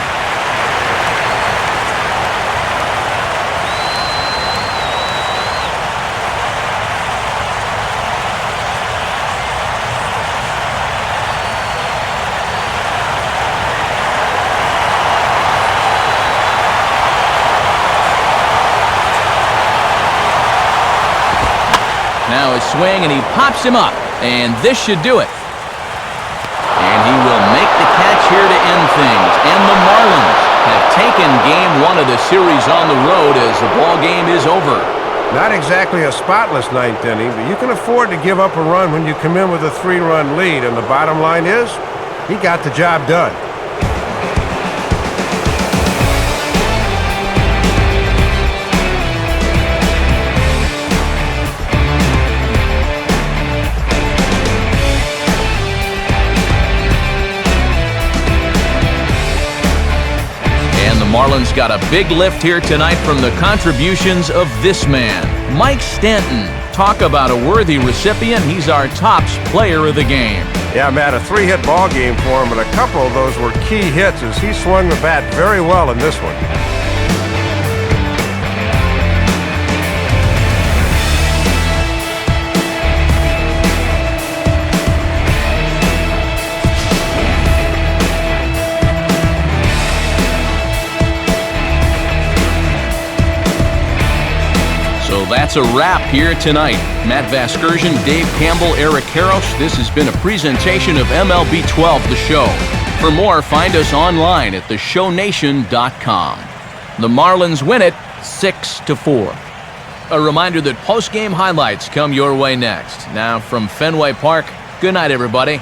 Now a swing, and he pops him up, and this should do it. And he will make the catch here to end things. And the Marlins have taken Game 1 of the series on the road as the ball game is over. Not exactly a spotless 9th inning, but you can afford to give up a run when you come in with a 3-run lead. And the bottom line is, he got the job done. Marlins Marlins got a big lift here tonight from the contributions of this man, Mike Stanton. Talk about a worthy recipient. He's our tops player of the game. Yeah, Matt, a 3-hit ball game for him, and a couple of those were key hits as he swung the bat very well in this one. So that's a wrap here tonight. Matt Vasgersian, Dave Campbell, Eric Karros. This has been a presentation of MLB 12, The Show. For more, find us online at theshownation.com. The Marlins win it 6-4. A reminder that post-game highlights come your way next. Now from Fenway Park, good night, everybody.